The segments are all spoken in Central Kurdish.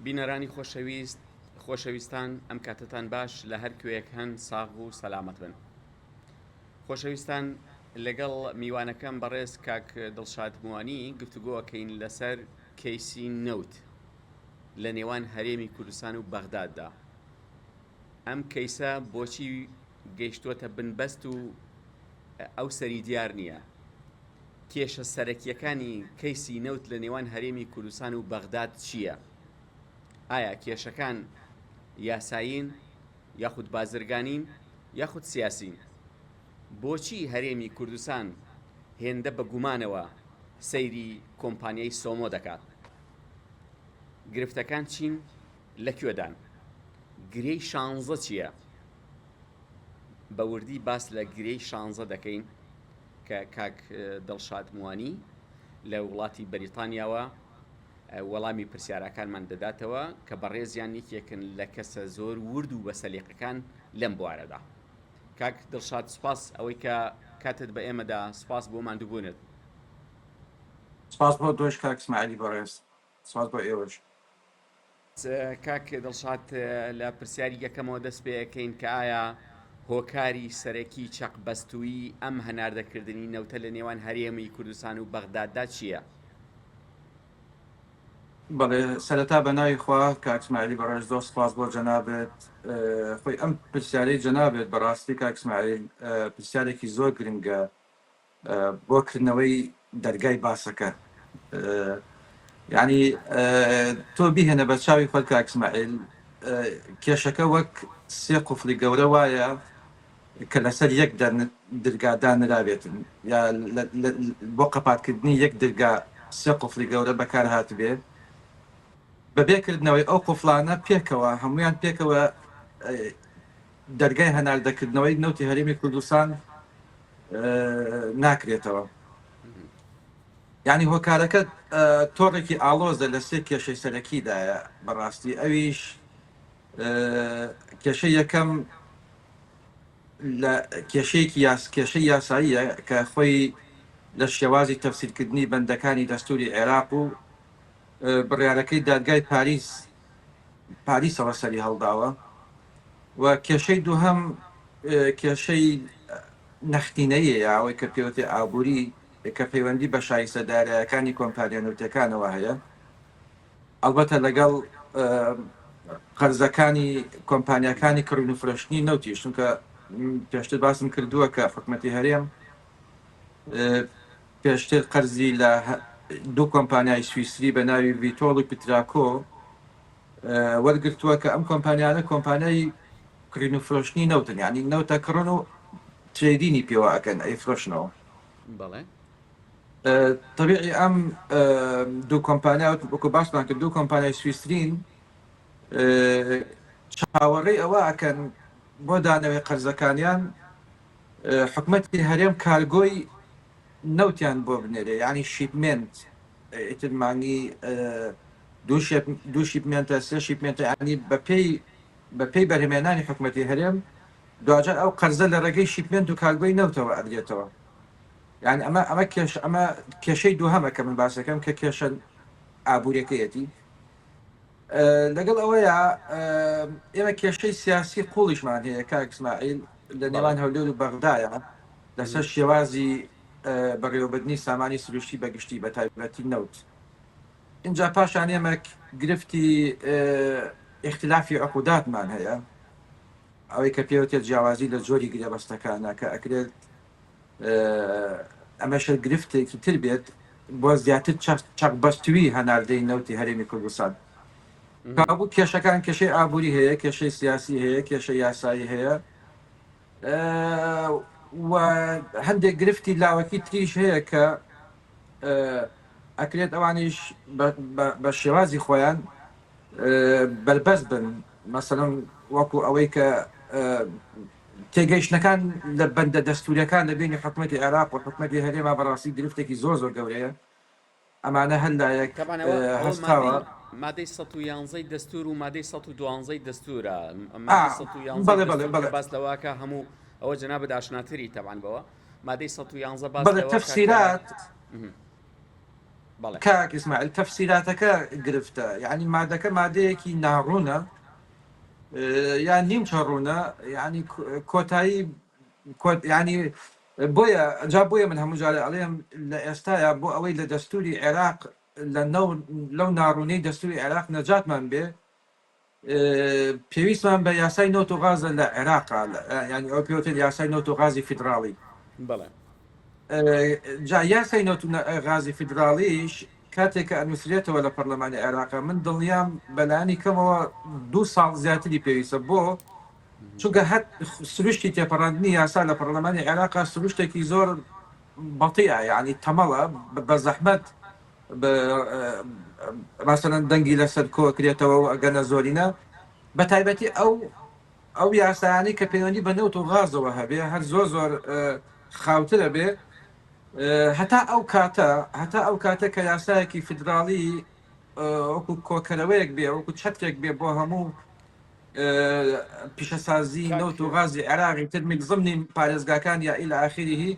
بینەرانی خۆشەویستان ئەم کاتتان باش لە هەر کوێیەک هەن ساغ و سەلامەت بن. خۆشەویستان لەگەڵ میوانەکەم بەڕێز کاک دڵشاد موانی گفتوگۆکەین لەسەر کەیسی نەوت لە نێوان هەرێمی کوردستان و بەغداددا. ئەم کەیسە بۆچی گەیشتووەتە بنبەست و ئەو سەری دیار نییە؟ کێشە سەرەکیەکانی کەیسی نەوت لە نێوان هەرێمی کوردستان و بەغداد چییە؟ ئایا کێشەکان یاسایین یاخود بازرگانین یاخود سیاسین؟ بۆچی هەرێمی کوردستان هێندە بە گومانەوە سەیری کۆمپانیای سۆمۆ دەکات؟ گرفتەکان چین لەکوێدان؟ گرەی شانزە چییە؟ بە وردی باس لە گرەی شانزە دەکەین کە کاک دڵشاد موانی لە وڵاتی بەریتانیاوە وەڵامی پرسیارەکانمان دەداتەوە کە بەڕێزیان یەکێکن لە کەسە زۆر ورد و بەسەلیقەکان لەم بوارەدا. کاک دڵشاد سپاس ئەوەی کە کاتت بە ئێمەدا، سپاس بۆ ماندووبوونت. سپاس بۆ دۆش کاک اسماعیلی بەڕێز، سپاس بۆ ئێوەش. کاک دڵشاد لە پرسیاری یەکەمەوە دەست پێەکەین کە ئایا هۆکاری سەرەکی چەقبەستووی ئەم هەناردەکردنی نەوتە لە نێوان هەرێمی کوردستان و بەغداددا چییە؟ بەڵێ سەرەتا بە ناوی خوا کاک اسماعیلی بەڕێز زۆر سپاس بۆ جەنابێت. خۆی ئەم پرسیارەی جەنابێت بەڕاستی کاک اسماعیل پرسیارێکی زۆر گرنگە بۆ کردنەوەی دەرگای باسەکە. یعنی تۆ بیهێنە بە چاوی خۆت کاک اسماعیل، کێشەکە وەک سێ قوفڵی گەورە وایە کە لەسەر یەک دەرگادان نرابێتن، یا بۆ قەپاتکردنی یەک دەرگا سێ قوفڵی گەورە بەکار هاتبێ، بەبێکردنەوەی ئەو قوفڵانە پێکەوە هەمویان پێکەوە دەرگای هەناردەکردنەوەی نەوتی هەرێمی کوردستان ناکرێتەوە. یعنی هۆکارەکە تۆڕێکی ئاڵۆزە لە سێ کێشەی سەرەکیدایە بەڕاستی. ئەویش کێشەی یەکەم لە کێشەی یاساییە کە خۆی لە شێوازی تەفسیرکردنی بەندەکانی دەستوری عێراق و بڕیارەکەی دادگای پاریسەوە سەری هەڵداوە، و کێشەی دووهەم کێشەی نەختینەیە یاوەی کە پێوتێ ئابووری کە پەیوەندی بە شایستەدارەکانی کۆمپانیا نەوتەکانەوە هەیە، ئەلبەتە لەگەڵ قەرزەکانی کۆمپانیەکانی کڕین و فرۆشتنی نەوتی، چونکە پێشتر باسم کردووە کە حکومەتی هەرێم پێشتر قەرزی لە دوو کۆمپانیای سویسری بە ناوی ڤیتۆڵ و پیتراکۆ وەرگرتووە کە ئەم کۆمپانیانە کۆمپانیای کڕین و فرۆشتنی نەوتن، یعنی نەوتە کڕن و ترێدینی پێوە ئەکەن ئەیفرۆشنەوە. بەڵێ طبیعی ئەم دوو کۆمپانیا وەکو باسمان کرد دوو کۆمپانیای سویسرین چاوەڕێی ئەوە ئەکەن بۆ دانەوەی قەرزەکانیان حکومەتی هەرێم کارگۆی نەوتیان بۆ بنێرێ، یعنی شیپمنت ئیترمانی دوو شیپمنتە سێ شیپمنتە، یعنی بەپێی بەرهەمێنانی حکومەتی هەرێم دوجار ئەو قەرزە لە ڕێگەی شیپمنت و کارگۆی نەوتەوە ئەدرێتەوە. یعنی ئەمە کێشەی دووهەمە کە من باسەکەم کە کێشە ئابوووریەکەیەتی. لەگەڵ ئەوەیە ئێمە کێشەی سیاسی قوڵیشمان هەیە کاک اسماعیل لە نێوان هەولێر و بەغدایە لەسەر شێوازی بەڕێوەبردننی سامانی سروشتی بەگشتی بە تایبەتی نەوت. اینجا پاشان ئێمە گرفتی اختلافی عقوداتمان هەیە، ئەوەی کە پێوتێت جیاوازی لە جۆری گرێبەستەکانە کە ئەکرێت ئەمەشە گرفتێکی تر بێت بۆ زیاتر چەقبەستووی هەناردەی نەوتی هەرێمی کوردستان. کابوو کێشەکان کێشەی ئابووری هەیە، کێشەی سیاسی هەیە، کێشە یاسایی هەیە، و هەندێک گرفتی لاوەکی تریش هەیە کە ئەکرێت ئەوانیش بە شێوازی خۆیان بەربەست بن، مەسەڵەن وەکو ئەوەی کە تێگەیشتنەکان لە بەندە دەستوریەکان لە بینی حکومەتی عێراق و حکومەتی هەرێما بەڕاستی گرفتێکی زۆر گەورەیە. ئەمانە هەندایەک هەستاوە مادەی 111 دەستور و مادەی 112 دەستورە. باس لەواکە هەموو ئەوە جەنابەت ئاشناتری تەبعاً بەوە مادەی 111 باس تەفسیرات بەڵێ کاک ئیسماعیل تەفسیراتەکە گرفتە یعنی مادەکە مادەیەکی ناڕوونە یان نیمچە ڕوونە ینی کۆتایی ینی بۆیە من هەموو جارە ئەڵێم لە ئێستاە بۆ ئەوەی لە دەستوری عێراق لەو ناڕوونەی دەستوری عێراق نەجاتمان بێ پێویستمان بە یاسای نەوت و غازە لە عێراقا ینی ئەو پێوتر یاسای نەوت و غازی فیدراڵی بەڵێ جا یاسای نەوت و غازی فیدراڵیش کاتێک کە ئەنووسێتەوە لە پەرلەمانی عێراقا من دڵنیام بەلانی کەمەوە 2 ساڵ زیاتری پێویستە بۆ چونکە هەر سروشتی تێپەڕاندنی یاسا لە پەرلەمانی عێراقا سروشتێکی زۆر بەڵتیە یعنی تەمەڵە بە زەحمەت ماسەەن دەنگی لەسەر کۆکرێتەوە و ئەگەنە زۆرینە بە تایبەتی ئەو یاسایانی کە پەیوەندی بە نەوت و غازەوە هەبێ هەر زۆر خاوترە بێ هەتا ئەو کاتە کە یاسایەکی فیدراڵی وەکو کۆکەرەوەیەک بێ وەکو چەتێک بێ بۆ هەموو پیشەسازی نەوت و غازی عێراقی ترمیک ضمنی پارێزگاکان یا ئیلە ئاخریهی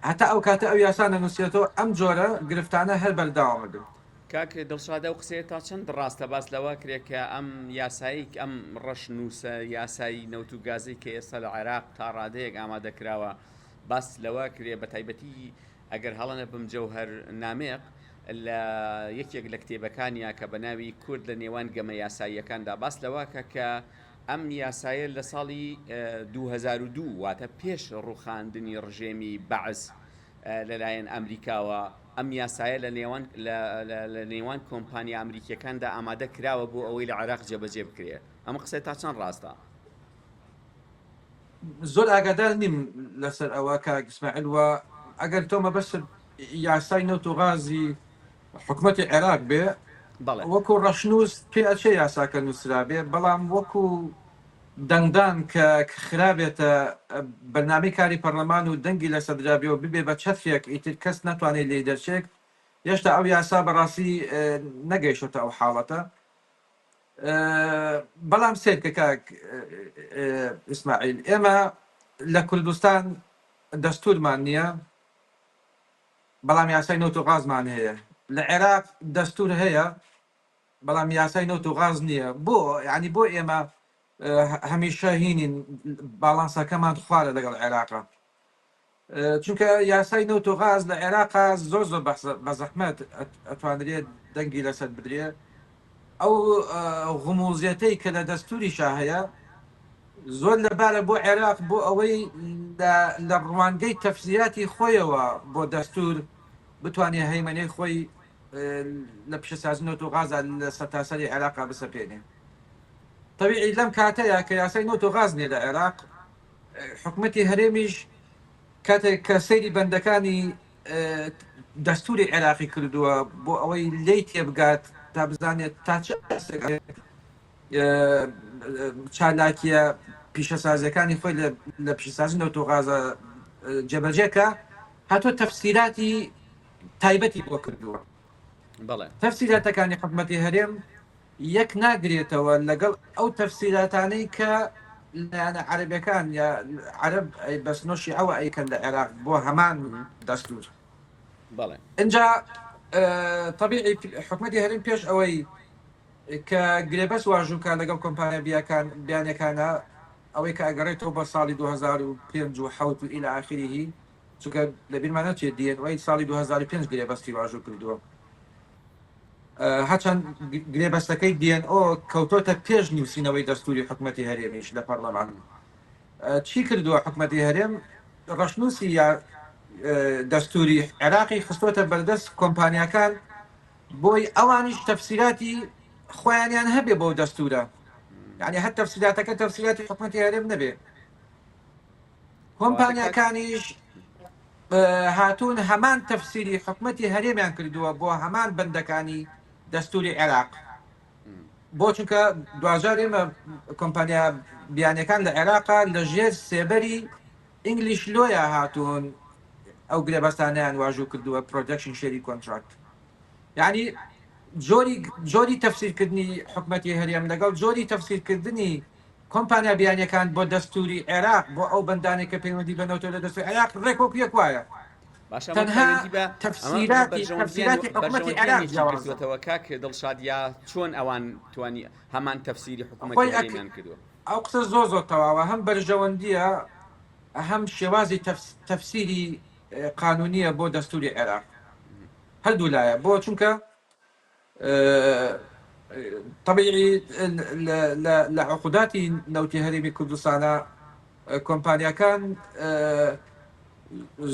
هەتا ئەو کاتە ئەو یاسانە نووسێتەوە ئەم جۆرە گرفتانە هەر بەرداوامەدن کاک دڵشادە و قسەیە تا چەند ڕاستە باس لەوە کرێت کە ئەم یاسایی ئەم ڕەش نووسە یاسایی نەوت و گازی کە ئێستا لە عێراق تا ڕادەیەک ئامادەکراوە باس لەوە کرێ بە تایبەتی ئەگەر هەڵەنە بم جەوهەر نامێق لە یەکێک لە کتێبەکانیا کە بە ناوی کورد لە نێوان گەمە یاساییەکاندا باس لەوەکە کە ئەم یاسایە لە ساڵی 2002 واتە پێش ڕووخاندنی ڕژێمی بەعز لەلایەن ئەمریکاوە ئەم یاسایە لە نێوان کۆمپانیا ئەمریکیەکاندا ئامادە کراوە بۆ ئەوەی لە عێراق جێبەجێ بکرێت ئەمە قسەی تا چەند ڕاستە زۆر ئاگادار نیم لەسەر ئەوە کە ئیسماعیل وە ئەگەر تۆمە بەس یاسای نەوت و غازی حکومەتی عێراق بێ وەکو ڕەشنووس پێ ئەچێ یاساکە نووسرا بێ بەڵام وەکو دەنگدان کە خرابێتە بەرنامەی کاری پەرلەمان و دەنگی لە سەدرابیەوە ببێ بە چەترێک ئیتر کەس ناتوانێت لێ دەرچێک هێشتا ئەو یاسا بەڕاستی نەگەیشتە ئەو حاڵەتە بەڵام سێرکە کاک ئیسماعیل ئێمە لە کوردستان دەستورمان نییە بەڵام یاسای نەوت و غازمان هەیە لە عێراق دەستور هەیە بەڵام یاسای نەوت و غاز نییە بۆ یعنی بۆ ئێمە هەمیشە هینین باڵانسەکەمان خوارە لەگەڵ عێراقا چونکە یاسای نەوت و غاز لە عێراقا زۆر بە زەحمەت ئەتوانرێت دەنگی لەسەر بدرێ ئەو غموزیەتەی کە لە دەستوریشا هەیە زۆر لەبارە بۆ عێراق بۆ ئەوەی لە ڕوانگەی تەفسیراتی خۆیەوە بۆ دەستور بتوانێت هەیمەنەی خۆی لە پیشەسازی نەوت و غازە لە سەرتاسەری عێراقا بسەپێنێ طبیعی لەم کاتەیە کە یاسای نەوت و غاز نیە لە عێراق حکومەتی هەرێمیش کاتێک کە سەیری بەندەکانی دەستوری عێراقی کردووە بۆ ئەوەی لی تێبگات تا بزانێت تا چ چالاکیە پیشەسازەکانی خۆی لە پیشەسازی نەوت و غازە جێبەجێکە هاتۆ تەفسیراتی تایبەتی بۆ کردووە تەفسیراتەکانی حکومەتی هەرێم یەک ناگرێتەوە لەگەڵ ئەو تەفسیراتانەی کە لایەنە عەرەبیەکان یا عەرەب بەسنۆشی ئەوە ئەیکەن لە عێراق بۆ هەمان دەستور اینجا طبیعی حکومەتی هەرێم پێش ئەوەی کە گرێبەس واژووکە لەگەڵ کۆمپانیا بیانەکانە ئەوەی کە ئەگەڕێتەوە بە ساڵی 2005 و حوت و ئیلە ئاخریهی چونکە لە بیرمانە چێت دیێنەوەی ساڵی 2005 گرێبەستی واژوو کردووە هەچەند گرێبەستەکەی DNO کەوتۆتە پێش نووسینەوەی دەستوری حکومەتی هەرێمیش لە پەرلەمان چی کردووە حکومەتی هەرێم ڕەشنووسی یا دەستوری عێراقی خستۆتە بەردەست کۆمپانیاکان بۆی ئەوانیش تەفسیراتی خۆیانیان هەبێ بۆ دەستورە یعنی هەر تەفسیراتەکە تەفسیراتی حکومەتی هەرێم نەبێ کۆمپانیاکانیش هاتوون هەمان تەفسیری حکومەتی هەرێمیان کردووە بۆ هەمان بەندەکانی دەستوری عێراق بۆ چونکە دوجار ئێمە کۆمپانیا بیانەکان لە عێراقا لە ژێر سێبەری ئینگلیش لۆیە هاتوون ئەو گرێبەستانیان واژوو کردووە پرۆدەکشن شێری کۆنتراکت یعنی جۆری تەفسیرکردنی حکومەتی هەرێم لەگەڵ جۆری تەفسیرکردنی کۆمپانیا بیانەکان بۆ دەستوری عێراق بۆ ئەو بەندانێک کە پەیوەندی بە نەوتۆ لە دەستوری عێراق ڕێکۆک یەک وایە باشە ئەمە تەنها پەیوەندی بە ئەمە تەفسیراتی حکوومەتی عێراق بەرژەوەندیانی چی جیاوازە. کردوێتەوە کاک دڵشادیا چۆن ئەوان توانی هەمان تەفسیری حکوومەتی خۆی هەرێمیان کردووە؟ ئەو قسە زۆر تەواوە، هەم بەرژەوەندیە هەم شێوازی تەفسیری قانونیە بۆ دەستوری عێراق هەردوو لایە بۆ چونکە طبيعي لعقوداتی نەوتی هەرێمی کوردستانە کۆمپانیەکان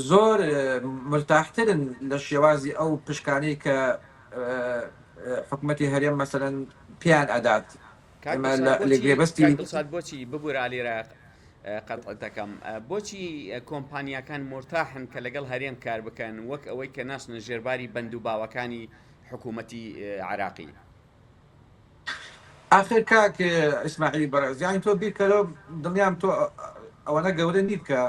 زۆر مرتاحترن لە شێوازی ئەو پشکانەی کە حکوومەتی هەرێم مەسەرەن پیان ئەدات لەگرێبەستی دڵشاد بۆچی ببوورە لێرە قەتڵەتەکەم بۆچی کۆمپانیەکان مرتاحن کە لەگەڵ هەرێم کار بکەن وەک ئەوەی کە ناچنە ژێرباری بەند و باوەکانی حکوومەتی عێراقی؟ آخر کاک ئیسماعیلی بەڕێز یانی تۆ بیرکەرەوە دڵنیام تۆ ئەوەنە گەورە نیت کە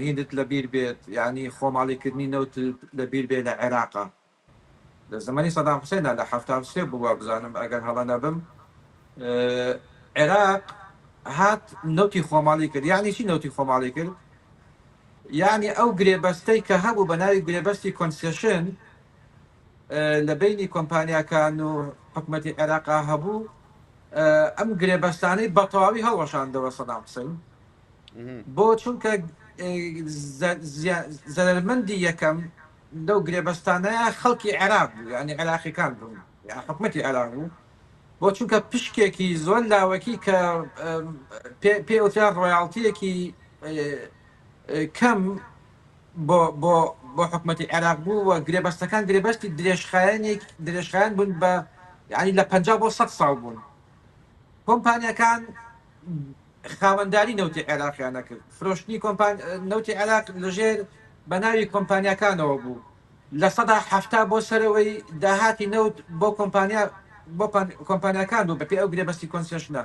هیندت لەبیر بێت یعنی خۆماڵیکردنی نەوت لەبیر بێت لە عێراقا لە زمانی سەدام حوسێنە لە 1970 بووە بزانم ئەگەر هەڵە نەبم عێراق هات نەوتی خۆماڵی کرد یعنی چی نەوتی خۆماڵی کرد یعنی ئەو گرێبەستەی کە هەبوو بە ناوی گرێبەستی کۆنسیشن لە بینی کۆمپانیاکان و حکوومەتی عێراقا هەبوو ئەم گرێبەستانەی بە تەواوی هەڵوەشاندەوە سەدام حوسێن بۆ چونکە زەرمەندی یەکەم لەو گرێبەستانەیە خەڵکی عێراق بوو یعنی عێراقیەکان بوون حکوومەتی عێراق بوو بۆ چونکە پشکێکی زۆر لاوەکی کە پێوترا ڕۆیاڵتیەکی کەم بۆ حکوومەتی عێراق بوو و گرێبەستەکان گرێبەستی درێژخایان بوون بە یعنی لە 50 بۆ 100 ساڵ بوون کۆمپانیەکان خاوەنداری نەوتی عێراقیانە کرد فرۆشتنی نەوتی عێراق لەژێر بە ناوی کۆمپانیەکانەوە بوو لە 1970 بۆ سەرەوەی داهاتی نەوت بۆ کۆمپانیەکان بوو بەپێ ئەو گرێبەستی کۆنسیشنە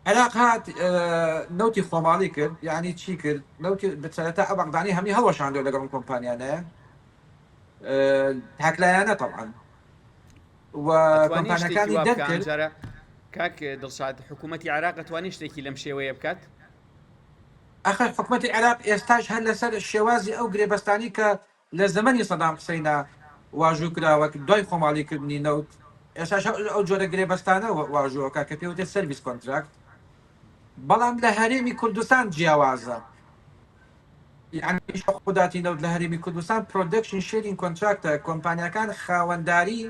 عێراق هات نەوتی خۆماڵی کرد یعنی چی کرد نەوتی بەسەرەتا ئەو بەغدانی هەمی هەڵوەشاندەوە لەگەڵ کۆمپانیانەیە تاکلایانە طبعا و کۆمپانیەکانی دەرکرد کاک دڵشاد حکوومەتی عێراق دەتوانێت شتێکی لەم شێوەیە بکات؟ ئەخر حکوومەتی عێراق ئێستاش هەر لەسەر شێوازی ئەو گرێبەستانی کە لە زمانی سەدام حوسێنە واژوو کراوە دوای خۆماڵیکردنی نەوت ئێستاش ئەو جۆرە گرێبەستانە واژووەکە کە پێوتێت سەرویس کۆنتراکت بەڵام لە هەرێمی کوردستان جیاوازە یعنی خوداتی نەوت لە هەرێمی کوردستان پرۆدەکشن شێرینگ کۆنتراکتە کۆمپانیەکان خاوەنداری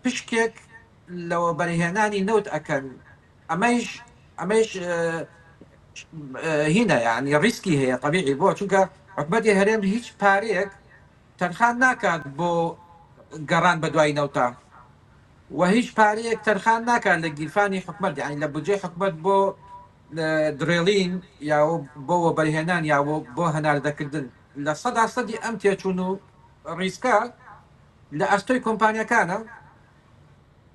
پشکێک لەوە بەرهێنانی نەوت ئەکەن ئەمەش هینە یعنی ڕیسکی هەیە طبیعی بۆ چونکە حکوومەتی هەرێم هیچ پارەیەک تەنخان ناکات بۆ گەڕان بە دوای نەوتە و هیچ پارەیەک تەنخان ناکات لە گیرفانی حکوومەت یعنی لە بودجێ حکوومەت بۆ درێڵین یا بۆ بەرهێنان یا بۆ هەناردەکردن لە 100% ئەم تێچوون و ڕیسکە لە ئەستۆی کۆمپانیەکانە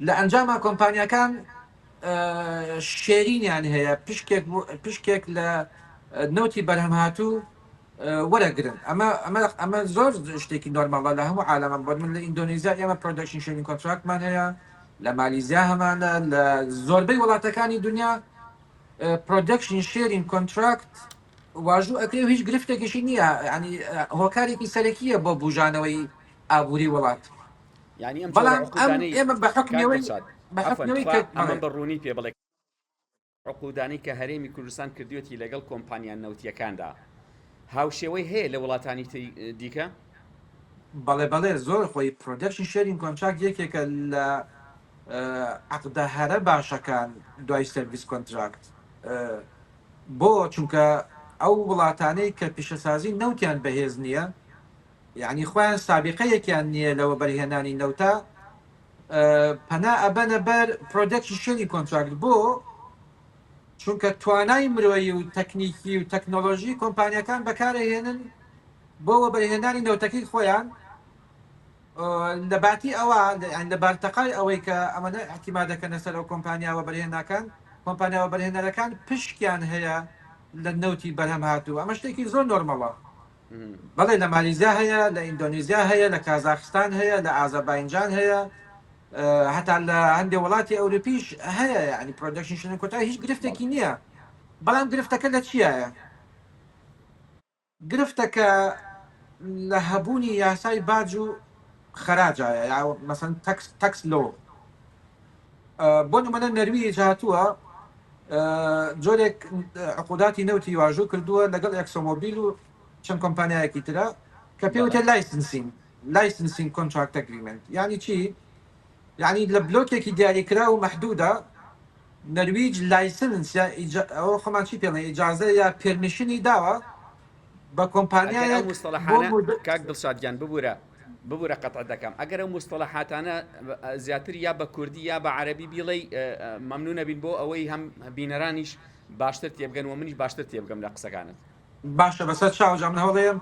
لە ئەنجامە کۆمپانیەکان شێرینیان هەیە پشکێک لە نەوتی بەرهەمهاتوو وەرەگرن ئەمە زۆر شتێکی نۆرماڵە لە هەموو عالەمە بۆ من لە ئیندۆنیزیا ئێمە پرۆدەکشن شێرینگ کۆنتراکتمان هەیە لە مالیزیا هەمانە لە زۆربەی وڵاتەکانی دنیا پرۆدەکشن شێرینگ کۆنتراکت واژوو ئەکرێ و هیچ گرفتێکیشی نییە ینی هۆکارێکی سەرەکیە بۆ بوژانەوەی ئابووری وڵات بەڵام ئێمە بە حکمەوەی بەڕوونی پێ بڵێ عقودانەی کە هەرێمی کوردستان کردوێتی لەگەڵ کۆمپانیان نەوتیەکاندا هاوشێوەی هەیە لە وڵاتانی دیکە؟ بەڵێ زۆر خۆی پرۆدەکشن شێرینگ کۆنتراکت یەکێکە لە عەقدە هەرە باشەکان دوای سەرویس کۆنتراکت بۆ چونکە ئەو وڵاتانەی کە پیشەسازی نەوتیان بەهێز نییە یعنی خۆیان سابقەیەکیان نییە لەوە بەرهێنانی نەوتە پەنا ئەبەنە بەر پرۆدەکشن شێرینگ کۆنتراکت بۆ چونکە توانای مرۆیی و تەکنیکی و تەکنۆلۆژی کۆمپانیەکان بەکارهێنن بۆەوە بەرهێنانی نەوتەکەی خۆیان لە باتی ئەوە لە بارتەقای ئەوەی کە ئەمەە احتیمادەکەنە سەر ئەو کۆمپانیاوە بەرهێنەکان کۆمپانیاوە بەرهێنەرەکان پشکیان هەیە لە نەوتی بەرهەم هاتوو ئەمە شتێکی زۆر نۆرمەڵە بەڵێ لە مالیزیا هەیە لە ئیندۆنیزیا هەیە لە کازاخستان هەیە لە ئازەربایجان هەیە هەتا لە هەندێک وڵاتی ئەوروپیش هەیە ینی پرۆدەکشن شێرینگ کۆنتراکت هیچ گرفتێکی نییە بەڵام گرفتەکە لە چیایە گرفتەکە لە هەبوونی یاسای باج و خەراجایە یا مەسەن تەکس لۆ بۆ نمونە نەرویج هاتووە جۆرێک عقوداتی نەوتی واژوو کردووە لەگەڵ ئەکسۆمۆبیل و چەند کۆمپانیایەکی ترە کە پێوتە لایسنسینگ کۆنتراکت ئەگریمنت یعنی چی؟ یعنی لە بلۆکێکی دیاریکرا و مەحدودە نەرویج لایسنس ئەوە خۆمان چی پێڵێ ئیجازە یا پێرمیشنی داوە بە کۆمپانیایەک مستەڵەحانە کاک دڵشادگیان ببوورە قەتع دەکەم ئەگەر ئەو مستەڵەحاتانە زیاتر یا بە کوردی یا بە عەرەبی بیڵێ مەمنونە بین بۆ ئەوەی هەم بینەرانیش باشتر تێبگەن و منیش باشتر تێبگەم لە قسەکانت باشە بەسەر چاوجام من هەڵەیەم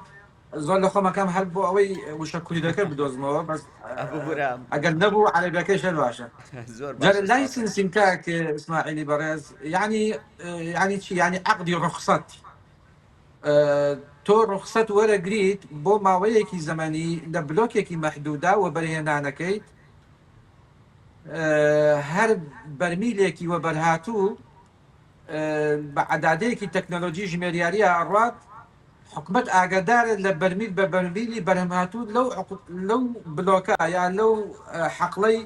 زۆر لە خۆمەکەم هەر بۆ ئەوەی وشە کوردەکە بدۆزمەوە بەس ئەگەر نەبوو عەرەبیەکەی شەر باشە جار لایسنسینگ کاک ئیسماعیلی بەڕێز یعنی چی یعنی عەقدی ڕوخسەت تۆ ڕوخسەت وەرەگریت بۆ ماوەیەکی زەمانی لە بلۆکێکی مەحدودا و بەرهێنانەکەیت هەر بەرمیلێکی وە بەرهاتوو بە عەدادەیەکی تەکنۆلۆژی ژمێریاریە ئەڕات حکومت ئاگادارێت لە بەرمیل بە بەرمیلی بەرهەمهاتوو لەو بلۆکە یان لەو حەقڵەی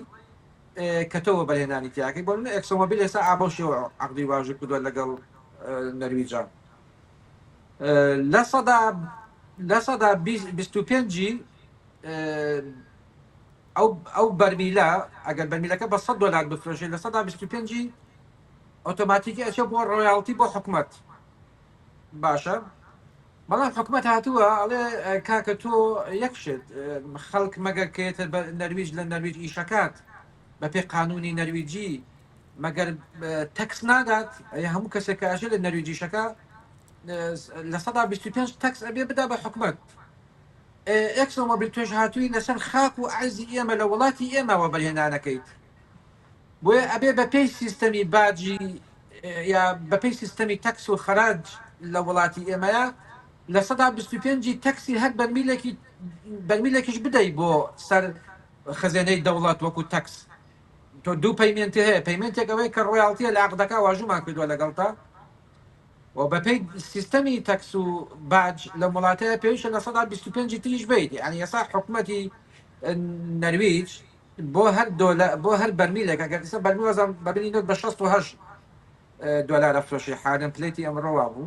کەتەوە بەرهێنانی تیاکەی بۆ منە ئەکسۆمۆبیل ئێستا ئابۆشیەوە عەقدی واژوو کردووە لەگەڵ نەرویجە لە سەدا 25 ئەو بەرمیلە ئەگەر بەرمیلەکە بە $100 بفرۆشێت لە سەدا 25 ئۆتۆماتیکی ئەچێ بۆ ڕۆیاڵتی بۆ حکومت باشە بەڵام حکومت هاتووە ئەڵێ کاکە تۆ یەکشت خەڵک مەگەر کێتە نەرویج لە نەرویج ئیشەکات بە پێ قانونی نەرویجی مەگەر تەکس نادات هەموو کەسێک ئاژێ لە نەرویجیشەکە لە سەدا 25 تەکس ئەبێ بدا بە حکومت ئەکسۆمۆبیل توێژ هاتووی لەسەر خاک و عەرزی ئێمە لە وڵاتی ئێمەوە بەرهێنانەکەیت بۆیە ئەبێ بە پێی سیستەمی باجی یا بە پێی سیستەمی تەکس و خەراج لە وڵاتی ئێمەیە لە سەدا 25 تەکسی هەر بەرمیلێکیش بدەیت بۆ سەر خەزێنەی دەوڵات وەکو تەکس تۆ دوو پەیمێنتی هەیە پەیمێنتێک ئەوەی کە ڕۆیاڵتیە لە عەقدەکە واژوومان کردووە لەگەڵتا و بەپێی سیستەمی تەکس و باج لە وڵاتەیە پێویستە لە سەدا 25 تریش بیت یعنی ئێستا حکومەتی نەرویج بۆ هەر بەرمیلێک ئەگەر ئێستا بەرمیل وەزان ببینینەوە بە $68 فرۆشی حالم پلەیتی ئەمڕۆوا بوو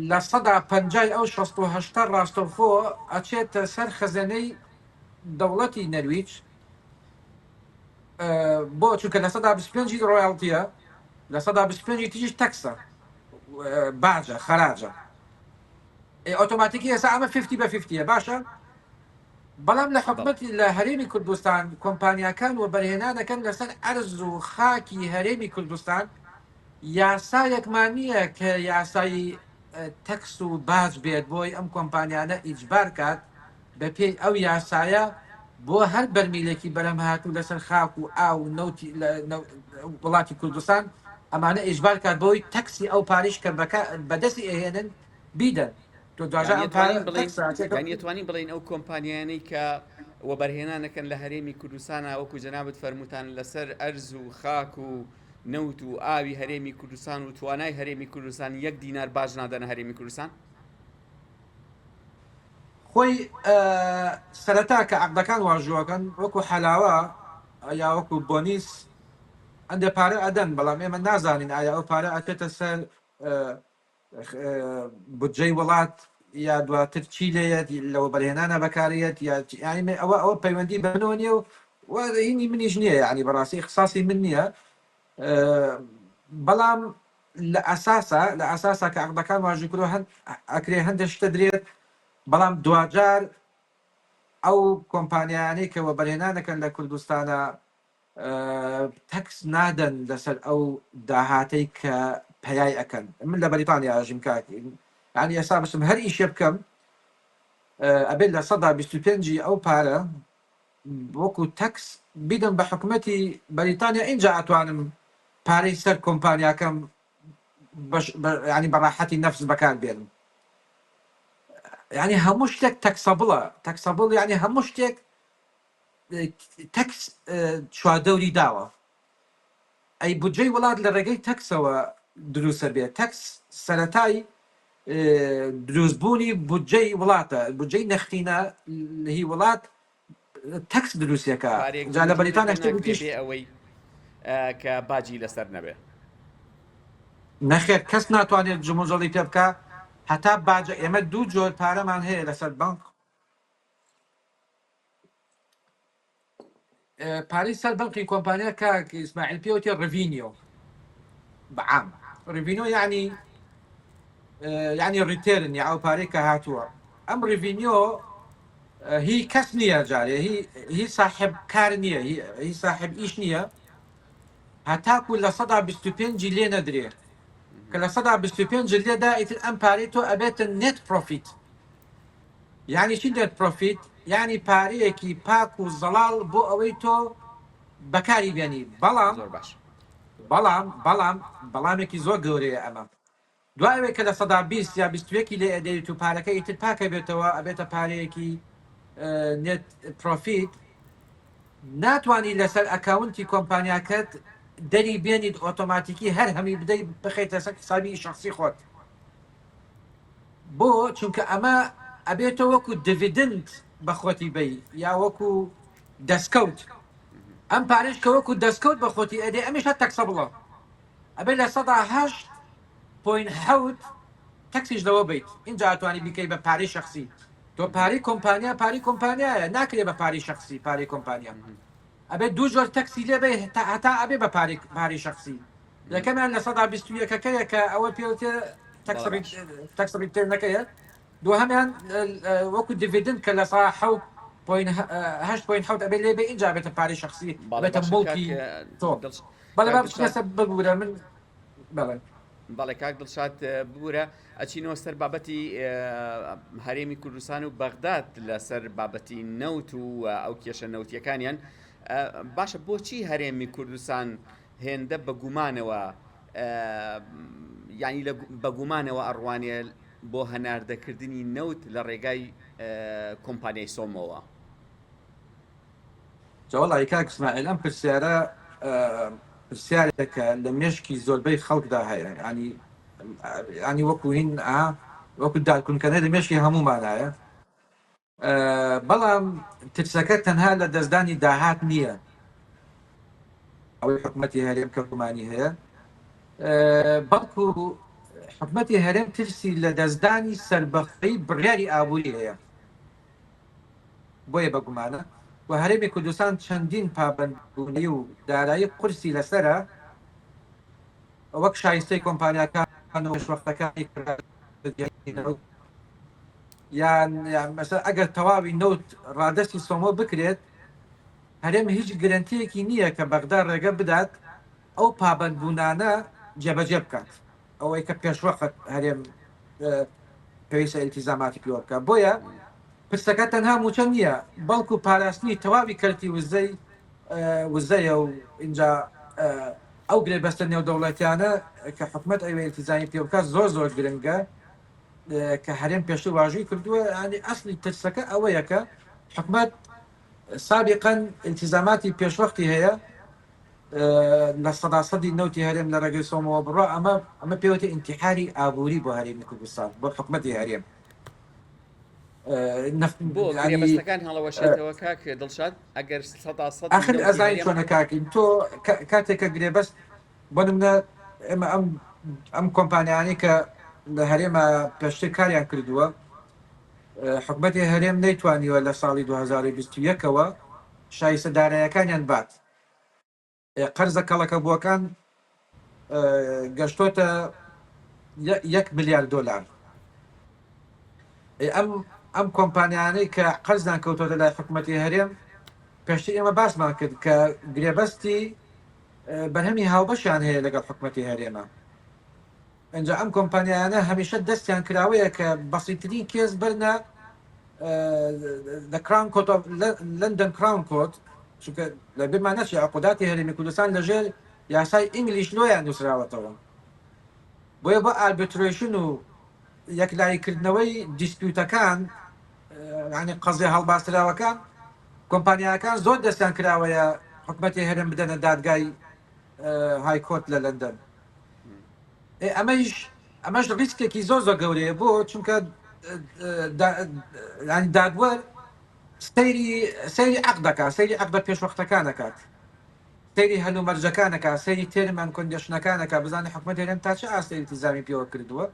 لە سەدا 50 ئەو 68 ڕاستەوخۆ ئەچێتە سەر خەزانەی دەوڵەتی نەرویج بۆ چونکە لە سەدا 25 ڕۆیاڵتیە لە سەدا 25 تیژ تەکسە باجە خەراجە ئۆتۆماتیکی ئێستا ئەمە 50 بە 50 باشە بەڵام لە حکومەتی لە هەرێمی کوردستان کۆمپانیاکان و بەرهێنانەکەن لەسەر ئەرز و خاکی هەرێمی کوردستان یاسایەکمان نییە کە یاسایی تەکس و باج بێت بۆی ئەم کۆمپانیانە ئیجبار کات بە پێی ئەو یاسایە بۆ هەر بەرمیلێکی بەرەم هاتوو لەسەر خاک و ئاو نەوتی وڵاتی کوردستان ئەمانە ئیجبار کات بۆی تەکسی ئەو پاریش کە بەدەستی ئەهێنن بیدەن یانیتوانین بڵین ئەو کۆمپانیانەی کە وەبەرهێنانەکەن لە هەرێمی کوردستانە وەکو جەنابەت فەرمووتان لەسەر ئەرز و خاک و نەوت و ئاوی هەرێمی کوردستان و توانای هەرێمی کوردستان 1 دینار باج نادەنە هەرێمی کوردستان خۆی سەرەتا کە عەقدەکان واژووەکەن وەکو حەلاوە یا وەکو بۆنیس ئەندە پارە ئەدەن بەڵام ئێمە نازانین ئایا ئەو پارە ئەچێتە سەر بودجەی وڵات یا دواتر چی لێت لەوە بەرهێنانە بەکارێت یعنی ئەوە پەیوەندی بنەوە نیە و هینی منیش نییە یعنی بەڕاستی اختصاصی من نییە بەڵام لە ئەساسا کە عەقدەکان واژوو کردووە ئەکرێ هەندێک شتە درێت بەڵام دوجار ئەو کۆمپانیانەی کە وەبەرهێنانەکەن لە کوردستانە تەکس نادەن لەسەر ئەو داهاتەی کە پەیای ئەەکەن من لە بەریتانیا ئاژیم کاکی یعنی ئێستا بچم هەر ئیشێ بکەم ئەبێت لە سەدا 25 ئەو پارە وەکو تەکس بیدەم بە حکومەتی بەریتانیا اینجا ئەتوانم پارەی سەر کۆمپانیاکەم ینی بەڕاحەتی نەفس بەکار بێنم یعنی هەموو شتێک تەکسەبڵ یعنی هەموو شتێک تەکس چوادەوری داوە ئەی بودجەی وڵات لە ڕێگەی تەکسەوە دروستە بێت تەکس سەرەتایی دروستبوونی بودجەی وڵاتە بودجەی نەختینە هی وڵات تەکس دروستیەکە جا لە بەریتانیا شتێکی بێ ئەوەی کە باجی لەسەر نەبێ نەخێر کەس ناتوانێت جموزەڵی پێ بکە هەتا باجە ئێمە دوو جۆر پارەمان هەیە لەسەر بانک پارەی سەر بەنقی کۆمپانیا کە ئیسماعیل پێوتێ ڕڤینیۆ بەعام ڕڤینۆ یعنی ڕیتێرن یا ئەو پارەی کە هاتووە ئەم ڕڤینیۆ هی کەس نییە جارێ هی صاحب کار نییە هی صاحب ئیش نییە هەتاکو لە 125 لێ نەدرێت کە لە 125 لێدا ئیتر ئەم پارەی تۆ ئەبێتە نێت پرۆفیت یعنی چی نێت پرۆفیت یعنی پارەیەکی پاک و زەڵال بۆ ئەوەی تۆ بەکاری بێنی بەڵامێکی زۆر گەورەیە ئەمە دوایەوەی کە لە 120 یا 21 لێ ئەدەیت و پارەکە ئیتر پاکە بێتەوە ئەبێتە پارەیەکی نێت پرۆفیت ناتوانانی لەسەر ئەکاونتی کۆمپانیاکەت دەری بێنیت ئۆتۆماتیکی هەر هەمی بدەیت بخیتە سەر حسابی شخصی خۆت بۆ چونکە ئەمە ئەبێتە وەکو دیڤیدند بە خۆتی بی یا وەکو دەستکەوت ئەم پارێش کە وەکو دەستکەوت بە خۆتی ئەدێ ئەمیشە تەکسە بڵە ئەبێ لە 108.7 تەکسیش لەوە بیت اینجا ئەتوانی بیکەی بە پارەی شخصی تۆ پارەی کۆمپانیا پارەی کۆمپانیایە ناکرێ بە پارەی شخصی پارەی کۆمپانیا ئەبێ دوو جۆر تەکسی لێ بێ هەتا ئەبێ بە پارەی شخصی یەکەمیان لە 121ەکەیە کە ئەوە پێوتێ تەکس ڕیتێرنەکەیە دووهەمیان وەکو دیڤیدند کە لە 8.7 ئەبێ لێ بێ اینجا بێتە پارەی شخصی بێتە مڵکی تۆ بەڵێ با بچینە ببوورە من بەڵێ بەڵێ کاک دڵشاد ببوورە ئەچینەوە سەر بابەتی هەرێمی کوردستان و بەغداد لەسەر بابەتی نەوت و ئەو کێشە نەوتیەکانیان باشە بۆچی هەرێمی کوردستان هێندە بەگومانەوە ینی بەگومانەوە ئەڕوانێ بۆ هەناردەکردنی نەوت لە ڕێگای کۆمپانیای سۆمەوە جاوەڵی کاک ئیسماعیل ئەم پرسیارە پرسیارێکە لە مێشکی زۆربەی خەڵکدا هەیە ینی وەکو هین وەکو دادکردنکردنە لە مێشکی هەمومانایە بەڵام ترسەکە تەنها لە دەستدانی داهات نییە ئەوەی حکومەتی هەرێم کەوتمانی هەیە بەڵکو حکومەتی هەرێم ترسی لە دەستدانی سەربەختی بڕیاری ئابووری هەیە بۆیە بەگومانە و هەرێمی کوردستان چەندین پابەندبوونی و دارایی قورسی لەسرە وەک شایستەی کۆمپانیاکانەوە شوەختەکانی یان مەسەر ئەگەر تەواوی نەوت ڕادەستی سۆمۆ بکرێت هەرێم هیچ گرنتیەکی نییە کە بەغدا ڕێگە بدات ئەو پابەندبوونانە جێبەجێ بکات ئەوەی کە پێشوەخت هەرێم پێویستە ئیلتیزاماتی پێوە بکات بۆیە پرسەکە تەنها موچە نییە بەڵکو پاراستنی تەواوی کەرتی وزەیە و اینجا ئەو گرێبەستە نێودەوڵەتیانە کە حکومەت ئەوێ ئیلتیزامی پێ بکات زۆر گرنگە کە هەرێم پێشتر واژووی کردووە ینی ئەسلی ترسەکە ئەوەیە کە حکومەت سابقاً ئیلتیزاماتی پێشوەختی هەیە لە 100% نەوتی هەرێم لە ڕێگەی سۆمەوە بڕۆ ئەمە پێوتە ئینتیحاری ئابووری بۆ هەرێمی کوردستان بۆ حکومەتی هەرێم بۆ گرێبەستەکان هەڵەوەشێتەوە کاک دڵشاد ئەگەر 100% ئاخر ئەزای چۆنە کاکین تۆ کاتێککە گرێبەست بۆ نمونە ئێمە ئەم کۆمپانیانی کە لە هەرێمە پێشتر کاریان کردووە حکومەتی هەرێم نەیتوانیوە لە ساڵی 2021ەوە شایستەدارایەکانیان بات قەرزە کەڵەکە بووەکان گەشتۆتە 1 ملیارد دۆلار ئەم کۆمپانیانەی کە قەرزدان کەوتۆتە لای حکومەتی هەرێم پێشتر ئێمە باسمان کرد کە گرێبەستی بەرهەمی هاوبەشیان هەیە لەگەڵ حکومەتی هەرێمە ئەنجا ئەم کۆمپانیانە هەمیشە دەستیان کراوەیە کە بەسیترین کێس بەرنە لە کراون کۆت لەندەن کراون کۆت چونکە لە بێمان نەچی عقوداتی هەرێمی کوردستان لەژێر یاسای ئینگلیش لۆیان نووسراوەتەوە بۆیە بۆ ئاربیترێشن و یەکلایکردنەوەی دیسپیوتەکان ینی قەزێ هەڵباستراوەکان کۆمپانیاکان زۆر دەستیان کراوەیە حکومەتی هەرێم بدەنە دادگای های کۆرت لە لەندەن ئەمەش ریسکێکی زۆر گەورەیە بۆ چونکە ینی دادوەر سەیری عەق دەکات، سەیری عەقدە پێشوەختەکان دەکات، سەیری هەلومەرجەکانەکە، سەیری تێرمان کۆندیشنەکانەکە بزانێت حکوومەت هێرێم تا چه ئاستی التیزامی پێوە کردووە.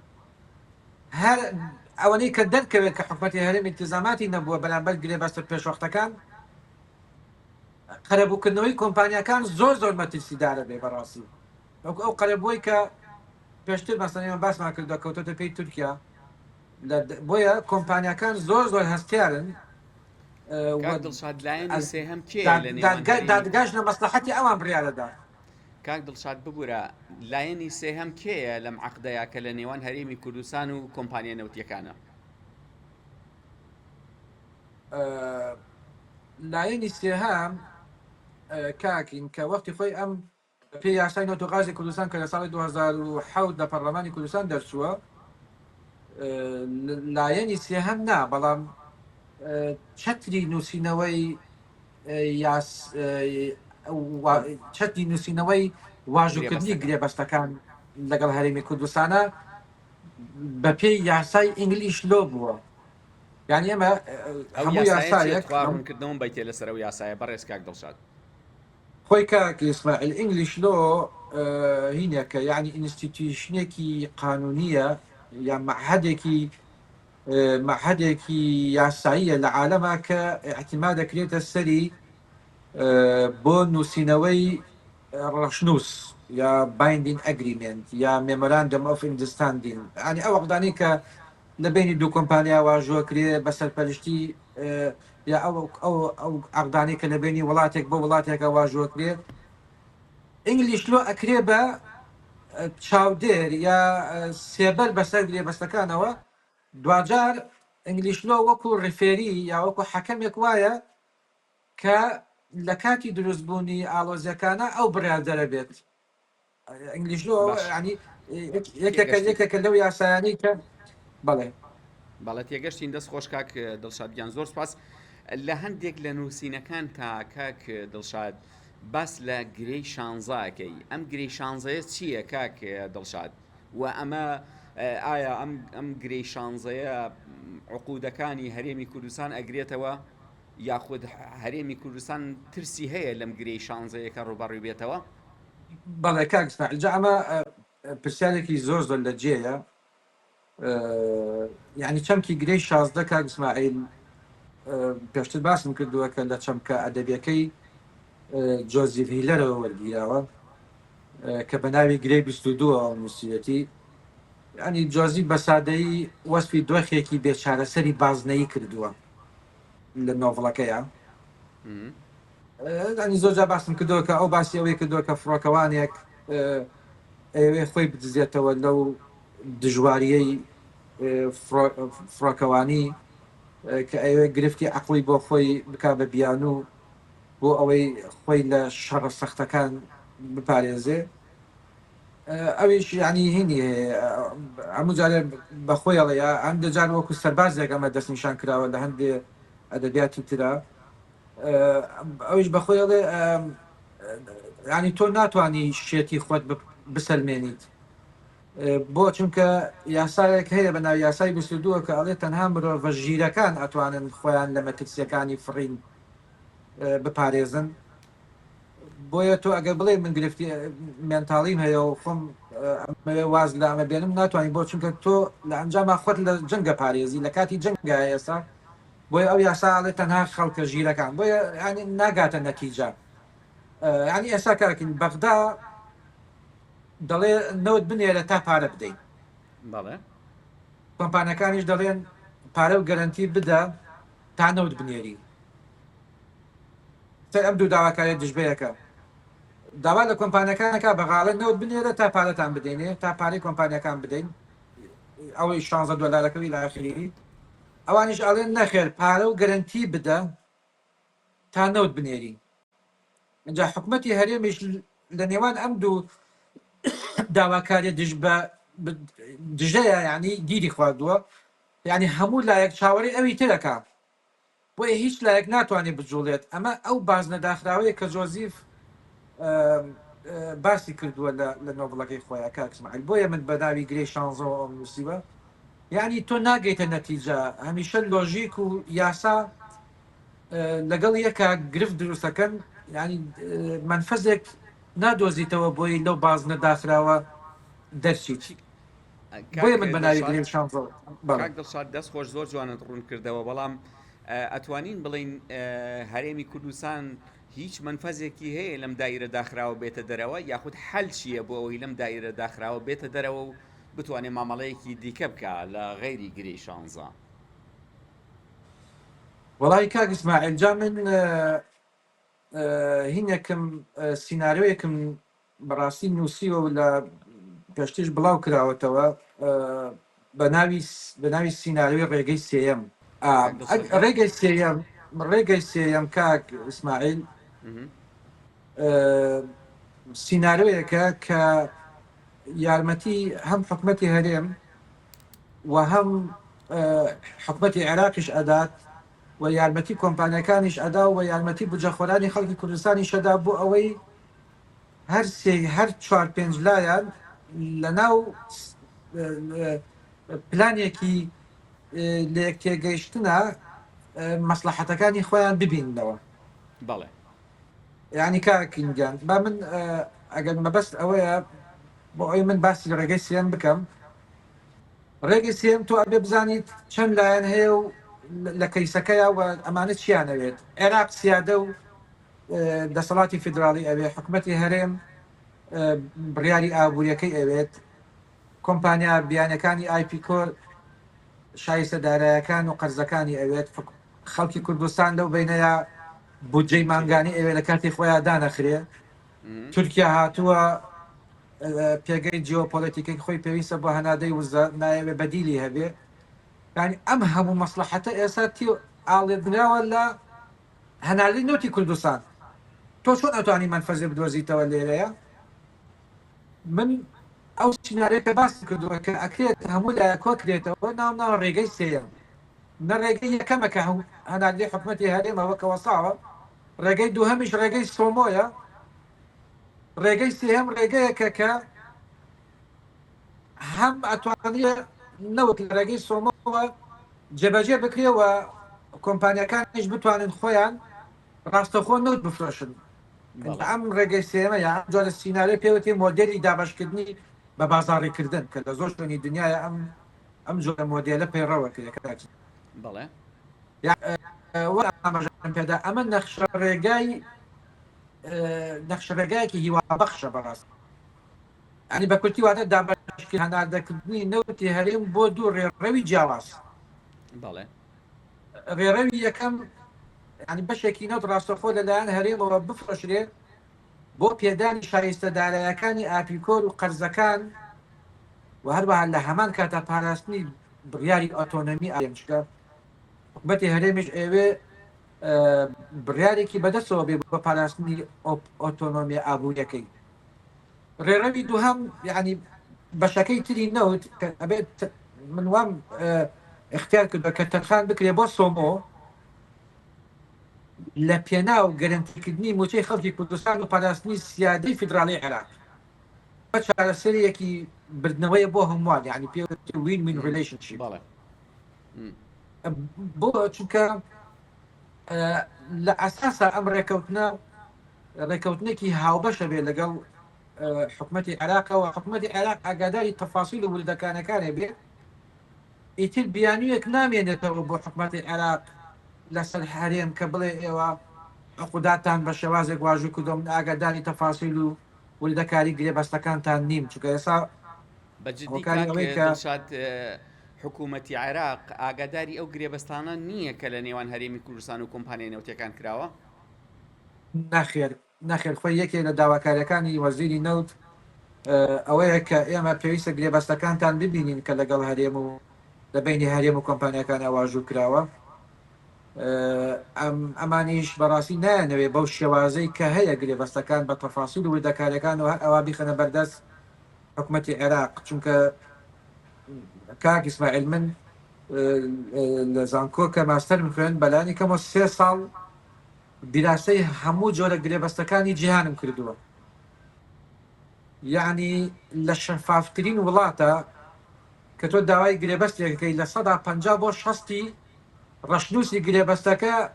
هەر ئەوەنەی کە دەرکەوێت کە حکوومەتی هەرێم التیزاماتی نەبووە بەرامبەر گرێبەستە پێشوەختەکان، قەرەبووکردنەوەی کۆمپانیەکان زۆر مەترسیدارە بێ بەڕاستی. ئەو قەرەبووی کە پێشتر مەسەڵەن باسمان کردووە کەوتۆتە پێی تورکیا، بۆیە کۆمپانیەکان زۆر هەستیارن دڵشاد لایەنی سێهەم کێ دادگاژنە مەسلحەتی ئەوان بڕیارەدا. کاک دڵشاد ببوورە لایەنی سێهەم کێیە لەم عەقدەیە کە لە نێوان هەرێمی کوردستان و کۆمپانیە نەوتیەکانە؟ لایەنی سێهەم کاکین کە وەختی خۆی ئەم پێ یاسای نەوت و غازی کوردستان کە لە ساڵی 2007 لە پەرلەمانی کوردستان دەرچووە، لایەنی سێهەم نا، بەڵام چەتری نووسینەوەی چەتری نووسینەوەی واژوکردنی گرێبەستەکان لەگەڵ هەرێمی کوردستانە بە پێی یاسای ئینگلیش لۆ بووە. یعنی ئێمە هەموو یاسایەک ڕوونکردنەوە بیتێ لەسەر ئەو یاسایە بەڕێز کاک دڵشاد. خۆی کاکی ئیسماعیل ئینگلیش لۆ هینێکە، یعنی ئینستیتیوشنێکی قانونیە یا معهدێکی یاساییە لە عالەما کە احتیما دەکرێتە سەری بۆ نووسینەوەی ڕەشنووس یا باینڈین ئەگریمنت یا مێمۆراندەم ئۆف ئەندەرستاندین، ینی ئەو عەقدانەی کە لە بینی دوو کۆمپانیا واژۆکرێ بەسەر پەرشتی یا ئەو عەقدانەی کە لە بینی وڵاتێک بۆ وڵاتێکە واژۆکرێت، ئینگلیش لۆ ئەکرێ بە چاودێر یا سێبەر بەسەر گرێبەستەکانەوە. دوجار ئینگلیش لۆ وەکو ڕفێری یا وەکو حەکەمێک وایە کە لە کاتی دروستبوونی ئاڵۆزیەکانە ئەو بڕیاردەرە بێت. ئینگلیش لۆ ینی یەکێکە لەو یاسایانەی کە بەڵێ تێگەشتین دەست خۆش کاک دڵشادیان، زۆر سپاس. لە هەندێک لە نووسینەکان تا کاک دڵشاد باس لە گرەی شانزاکەی، ئەم گرەی شانزەیە چییە کاک دڵشاد؟ و ئەمە ئایا ئەم گرەی شانزەیە عقودەکانی هەرێمی کوردستان ئەگرێتەوە یاخود هەرێمی کوردستان ترسی هەیە لەم گرەی شانزەیە کە ڕووبەڕووی بێتەوە؟ بەڵێ کاک ئیسماعیل، ئەمە پرسیارێکی زۆر لە جێیە. یعنی چەمکی گرەی 16 کاک ئیسماعیل پێشتر باسم کردووە کە لە چەمکە ئەدەبیەکەی جۆزیف هیلەرەوە وەرگیراوە کە بە ناوی گرەی 22 نووسیەتی. ینی جۆزی بە سادەیی وەسفی دۆخێکی بێچارەسەری بازنەیی کردووە لە نۆڤڵەکەیە. ینی زۆرجار باسم کردووە کە ئەو باسی ئەوەی کردووە کە فڕۆکەوانێک ئەوێ خۆی بدزێتەوە لەو دژواریەی فڕۆکەوانی کە ئەوێ گرفتی عەقڵی بۆ خۆی بک بە بیان و بۆ ئەوەی خۆی لە شەڕە سەختەکان بپارێزێ. ئەویش ینی هینی هەموو جارێ بەخۆیڵێ ئەم دەجار وەکو سەربازێک ئەمە دەستنیشان کراوە لە هەندێ ئەدەبیاتی ترا. ئەویش بەخۆیڵێ ینی تۆ ناتوانانی شێتی خۆت بسەلمێنیت بۆ چونکە یاسایەک هەیە بە ناو یاسای 22 کە ئەڵێ تەنها مرۆڤە ژیرەکان ئەتوانن خۆیان لە مەترسیەکانی فڕین بپارێزن. بۆیە تۆ ئەگەر بڵێ من گرفتی مێنتاڵیم هەیە و خۆم واز لە ئەمە بێنم ناتوانین بۆ چونکە تۆ لە ئەنجامە خۆت لە جەنگە پارێزی لە کاتی جەنگە ئێستا. بۆیە ئەو یاسا ئەڵێ تەنها خەڵکە ژیرەکان، بۆیە ینی ناگاتە نەتیجە. ینی ئێستا کاکین بەغدا دەڵێ نەوت بنێرە تا پارە بدەین، کۆمپانیەکانیش دەڵێن پارە و گەرنتی بدە تا نەوت بنێری. ئەم دوو داواکاری دژبەیەەکە داوا لە کۆمپانیەکانەکە بەغاڵە نەوت بنێرە تا پارەتان بدەینێ تا پارەی کۆمپانیەکان بدەین، ئەوەی $16 لە ئاخری. ئەوانیش ئەڵێن نەخێر پارە و گەرنتی بدە تا نەوت بنێری. اینجا حکوومەتی هەرێمیش لە نێوان ئەم دوو داواکاری دژەیە ینی گیری خواردووە، ینی هەموو لایەک چاوەڕی ئەوی ترەکە، بۆیە هیچ لایەک ناتوانێت بجوڵێت. ئەمە ئەو بازنە داخراوەیە کە جۆزیف باسی کردووە لە نۆڤڵەکەی خۆیان کاک ئیسماعیل بۆیە من بە ناوی گرێی شانزەوە ئەم نووسیوە یعنی تۆ ناگەیتە نەتیجە هەمیشە لۆژیک و یاسا لەگەڵ یەکە گرفت دروستەکەن ینی منفەزێک نادۆزیتەوە بۆی لەو باز نەداخراوە دەرچیت بۆیە من بە ناوی گرێی شانزەوە کاک دڵشاد دەست خۆش زۆر جوانت ڕوون کردەوە بەڵام ئەتوانین بڵین هەرێمی کوردستان هیچ منفەزێکی هەیە لەم دایرە داخراوە بێتە دەرەوە یاخود حەل چییە بۆ ئەوەی لەم دایرە داخراوە بێتە دەرەوە و بتوانێت مامەڵەیەکی دیکە بکە لە غەیری گرێی شانزە وەڵی کاک ئیسماعیل جا من هینێکم سیناریۆیەکم بەڕاستی نووسیوە لە پێشتیش بڵاو کراوەتەوە بە ناوی سیناریۆی ڕێگەی سێەم ڕێگەی سێەم کاک ئیسماعیل سیناریۆیەکە کە یارمەتی هەم حکومەتی هەرێم و هەم حکومەتی عێراقیش ئەدات و یارمەتی کۆمپانیەکانیش ئەدا و یارمەتی بجەخۆرانی خەڵکی کوردستانی شەدا بۆ ئەوەی هەر 4-5 لایەن لە ناو پلانێکی لە یەک تێگەیشتنە مەسلحەتەکانی خۆیان ببینەوە بەڵێ یعنی کاکینگیان با من ئەگەر مەبەست ئەوەیە بۆ ئەوی من باسی ڕێگەی سێم بکەم ڕێگەی سێم تۆ ئەبێ بزانیت چەند لایەن هەیە و لە کەیسەکەیە و ئەمانە چیانەوێت عێراق سیادە و دەسەڵاتی فیدراڵی ئەوێ حکومەتی هەرێم بڕیاری ئابوووریەکەی ئەوێت کۆمپانیا بیانەکانی ئایپیکۆر شایستە دارایەکان و قەرزەکانی ئەوێت خەڵکی کوردستان لەو بینەیە بودجەی مانگانی ئەوێ لە کاتی خۆیان دانەخرێ تورکیا هاتووە پێگەی جیۆپۆلیتیکەی خۆی پێویستە بۆ هەنادەی وزە نایەوێ بەدیلی هەبێ ینی ئەم هەموو مەسلحەتە ئێستا ئاڵێبنراوە لە هەناردەی نوتی کوردستان تۆ چۆن ئەتوانی منفەزێ بدۆزیتەوە لێرەیە من ئەو سینارێکە باسی کردووە کە ئەکرێت هەموو لایە کۆکرێتەوە ناو ڕێگەی سێەم نە ڕێگەی یەکەمەکە هەناردەی حکومەتی هەرێمەوە کە وەساوە ڕێگەی دووهەمیش ڕێگەی سۆمۆیە ڕێگەی سێەم ڕێگەیەکە کە هەم ئەتوانێت نەوەک لە ڕێگەی سۆمەوە جێبەجێ بکرێەوە کۆمپانیەکانیش بتوانن خۆیان ڕاستەخۆ نوت بفرۆشن ئەم ڕێگەی سێمە یا جۆرە سینارێ پێوتی مۆدێلی دابشکردنی بە بازاڕیکردن کە لە زۆر شوێنی دنیاە ئەم جۆرە مۆدێلە پەیڕەوە کرێکات بەڵێ پێدا ئەمە نەخشە ڕێگایەکی هیوابەخشە بەڕاست ئەنی بە کورتی واتە دابشکرد هەناردەکردنی نەوتی هەرێم بۆ دوو ڕێڕەوی جیاواز بەڵێ ڕێڕەوی یەکەم ینی بەشێکی نەوت ڕاستەخۆ لەلایەن هەرێمەوە بفرۆشرێ بۆ پێدانی شایستە دارایەکانی ئاپیکۆر و قەرزەکان و هەروەها لە هەمان کاتە پاراستنی بڕیاری ئۆتۆنۆمی ئامشکە حکومەتی هەرێمیش ئێوێ بڕیارێکی بەدەستەوە بێ بۆ پاراستنی ئۆتۆنۆمی ئابوووریەکەی ڕێڕەوی دووهەم ینی بەشەکەی تری نەوت کە ئەبێت من وام اختیار کردووە کە تەرخان بکرێ بۆ سۆمۆ لە پێنا و گەرنتیکردنی موچەی خەڵکی کوردستان و پاراستنی سیادەی فیدراڵی عێراق بە چارەسەرێکی بردنەوەی بۆ هەمووان ینی پێ وین وین ریلیشنشیپ بۆ چونکە لە ئەساسا ئەم ڕێکەوتنێکی هاوبەشە بێ لەگەڵ حکومەتی عێراقەوە حکومەتی عێراق ئاگاداری تەفاسیل و وردەکانەکانێ بێ ئیتر بیانوویەک نامێنێتەوە بۆ حکومەتی عێراق لەسەر هەرێم کە بڵێ ئێوە عقوداتان بە شێوازێک واژوو کردم ئاگاداری تەفاسیل و وردەکاری گرێبەستەکانتان نیم چونکە ئێستا بەجددیشاد حکوومەتی عێراق ئاگاداری ئەو گرێبەستانە نییە کە لە نێوان هەرێمی کوردستان و کۆمپانیای نەوتەکان کراوە نەخێر خۆی یەکێک لە داواکاریەکانی وەزیری نەوت ئەوەیە کە ئێمە پێویستە گرێبەستەکانتان ببینین کە لەگەڵ هەرێم و لە بینی هەرێم و کۆمپانیەکان واژوو کراوە ئەمانیش بەڕاستی نایەنەوێ بەو شێوازەی کە هەیە گرێبەستەکان بە تەفاسیل و وردەکاریەکان و ئەوا بیخەنە بەردەست حکومەتی عێراق چونکە کاک ئیسماعیل من لە زانکۆ کە ماستەرم خوێن بەلانی کەمەوە 3 ساڵ بیراستەی هەموو جۆرە گرێبەستەکانی جیهانم کردووە یعنی لە شەفافترین وڵاتە کە تۆ داوای گرێبەستێکەکەی لە 150 بۆ 60 ڕەشنووسی گرێبەستەکە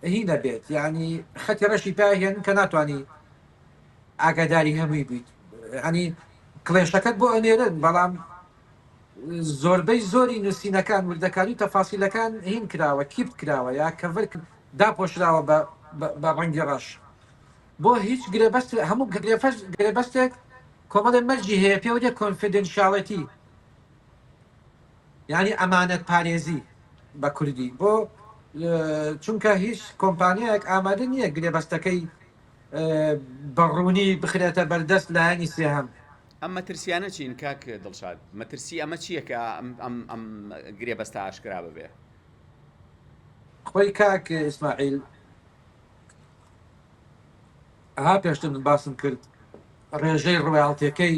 هی نەبێت، یعنی خەتی ڕەشی پاهێن کە ناتوانانی ئاگاداری هەمووی بیت. ینی کڵێشەکەت بۆ ئەنێرن، بەڵام زۆربەی زۆری نووسینەکان وردەکانی تەفاسیلەکان هین کراوە، کیپت کراوە یا کەڤر داپۆشراوە بە ڕەنگی ڕەش. بۆ هیچ گرێبەست هەموو گرێبەستێک کۆمەڵێ مەرجی هەیە پێوتێ کۆنفیدنشاڵەتی، یعنی ئەمانەت پارێزی بە کوردی، بۆ چونکە هیچ کۆمپانیایەک ئامادە نییە گرێبەستەکەی بەڕوونی بخرێتە بەردەست لایەنی سێهەم. ئەم مەترسیانە چین کاک دڵشاد؟ مەترسی ئەمە چییە کە ئەم گرێبەستە ئاشکرا ببێ؟ خۆی کاک ئیسماعیل ها پێشتر باسم کرد ڕێژەی ڕوایڵتیەکەی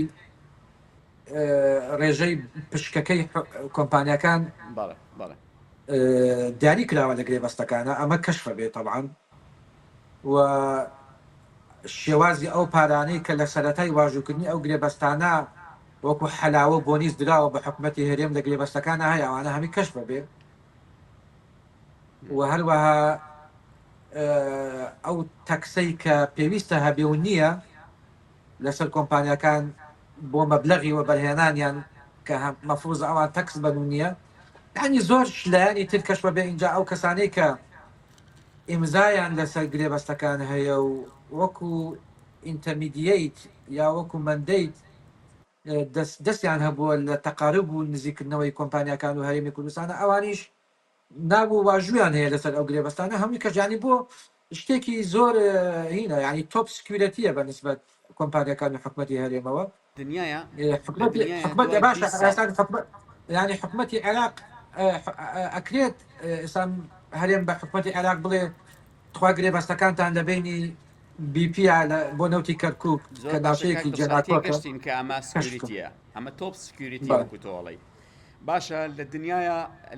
ڕێژەی پشکەکەی کۆمپانیەکان دیاری کراوە لە گرێبەستەکانە، ئەمە کەشفە بێت طبعاً، و شێوازی ئەو پارانەی کە لە سەرەتای واژووکردنی ئەو گرێبەستانە وەکو حەلاوە بۆنیز دراوە بە حکومەتی هەرێم لە گرێبەستەکانە هەیە، ئەوانە هەمی کەشفە بێ. و هەروەها ئەو تەکسەی کە پێویستە هەبێ و نییە لەسەر کۆمپانیەکان بۆ مەبلەغی وە بەرهێنانیان کە مەفروض ئەوان تەکس بەن و نییە، یعنی زۆر شلایانی تر کەشفە بێ. اینجا ئەو کەسانەی کە ئیمزایان لەسەر گرێبەستەکان هەیە و وەکو ئینتەرمیدییت یا وەکو مندەیت دەستیان هەبووە لە تەقارب و نزیکردنەوەی کۆمپانیەکان و هەرێمی کوردستانە، ئەوانیش نابوو واژویان هەیە لەسەر ئەو گرێبەستانە، هەمووی کەژانی بۆ شتێکی زۆر هینە، ینی تۆپ سکیورەتیە بە نسبەت کۆمپانیەکانی حکومەتی هەرێمەوە. دنیاە ینی حکومەتی عێراق ئەکرێت ئێستا هەرێم بە حکومەتی عێراق بڵێ تخوا گرێبەستەکانتان لە بینی BP بۆ نەوتی کەرکووک کە ناوچەیەکی جێناکۆگەشتین کە ئەمە سکیوریتیە، ئەمە تۆپ سکیوریتی وەکو تۆڵی باشە.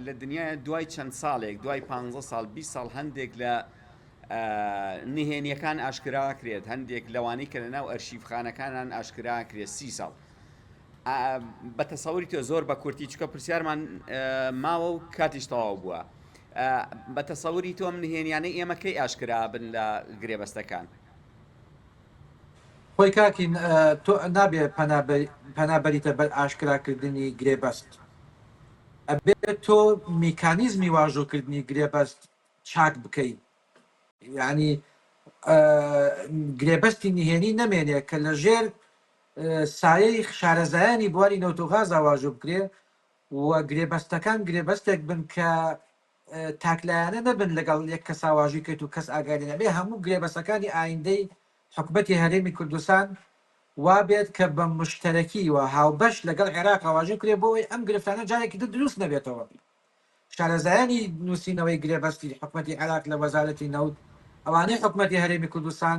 لە دنیاە دوای چەند ساڵێک، دوای 15 ساڵ 20 ساڵ هەندێک لە نهێنیەکان ئاشکرا کرێت، هەندێک لەوانەی کە لەناو ئەرشیفخانەکانان ئاشکرا کرێت 30 ساڵ. بە تەسەوری تۆ زۆر بە کورتی چکە پرسیارمان ماوە و کاتیش تەواو بووە، بە تەسەوری تۆم نهێنیانەی ئێمە کەی ئاشکرا بن لە گرێبەستەکان؟ خۆی کاکی تۆ نابێ پەنابەریتە بەر ئاشکراکردنی گرێبەست، ئەبێت تۆ میکانیزمی واژۆکردنی گرێبەست چاک بکەیت. یعنی گرێبەستی نهێنی نەمێنێ کە لە ژێر سایەی شارەزایانی بواری نەوتۆغازا واژۆ بکرێ و گرێبەستەکان گرێبەستێک بن کە تاکلایانە نەبن لەگەڵ یەک کەسا واژوی کەیت و کەس ئاگادی نەبێ. هەموو گرێبەستەکانی ئایندەی حکومەتی هەرێمی کوردستان وابێت کە بە مشتەرەکی و هاوبەش لەگەڵ عێراق واژۆ کرێ بۆەوەی ئەم گرفتانە جارێکی دروست نەبێتەوە. شارەزایانی نووسینەوەی گرێبەستی حکومەتی عێراق لە وەزارەتی نەوت ئەوانەی حکومەتی هەرێمی کوردستان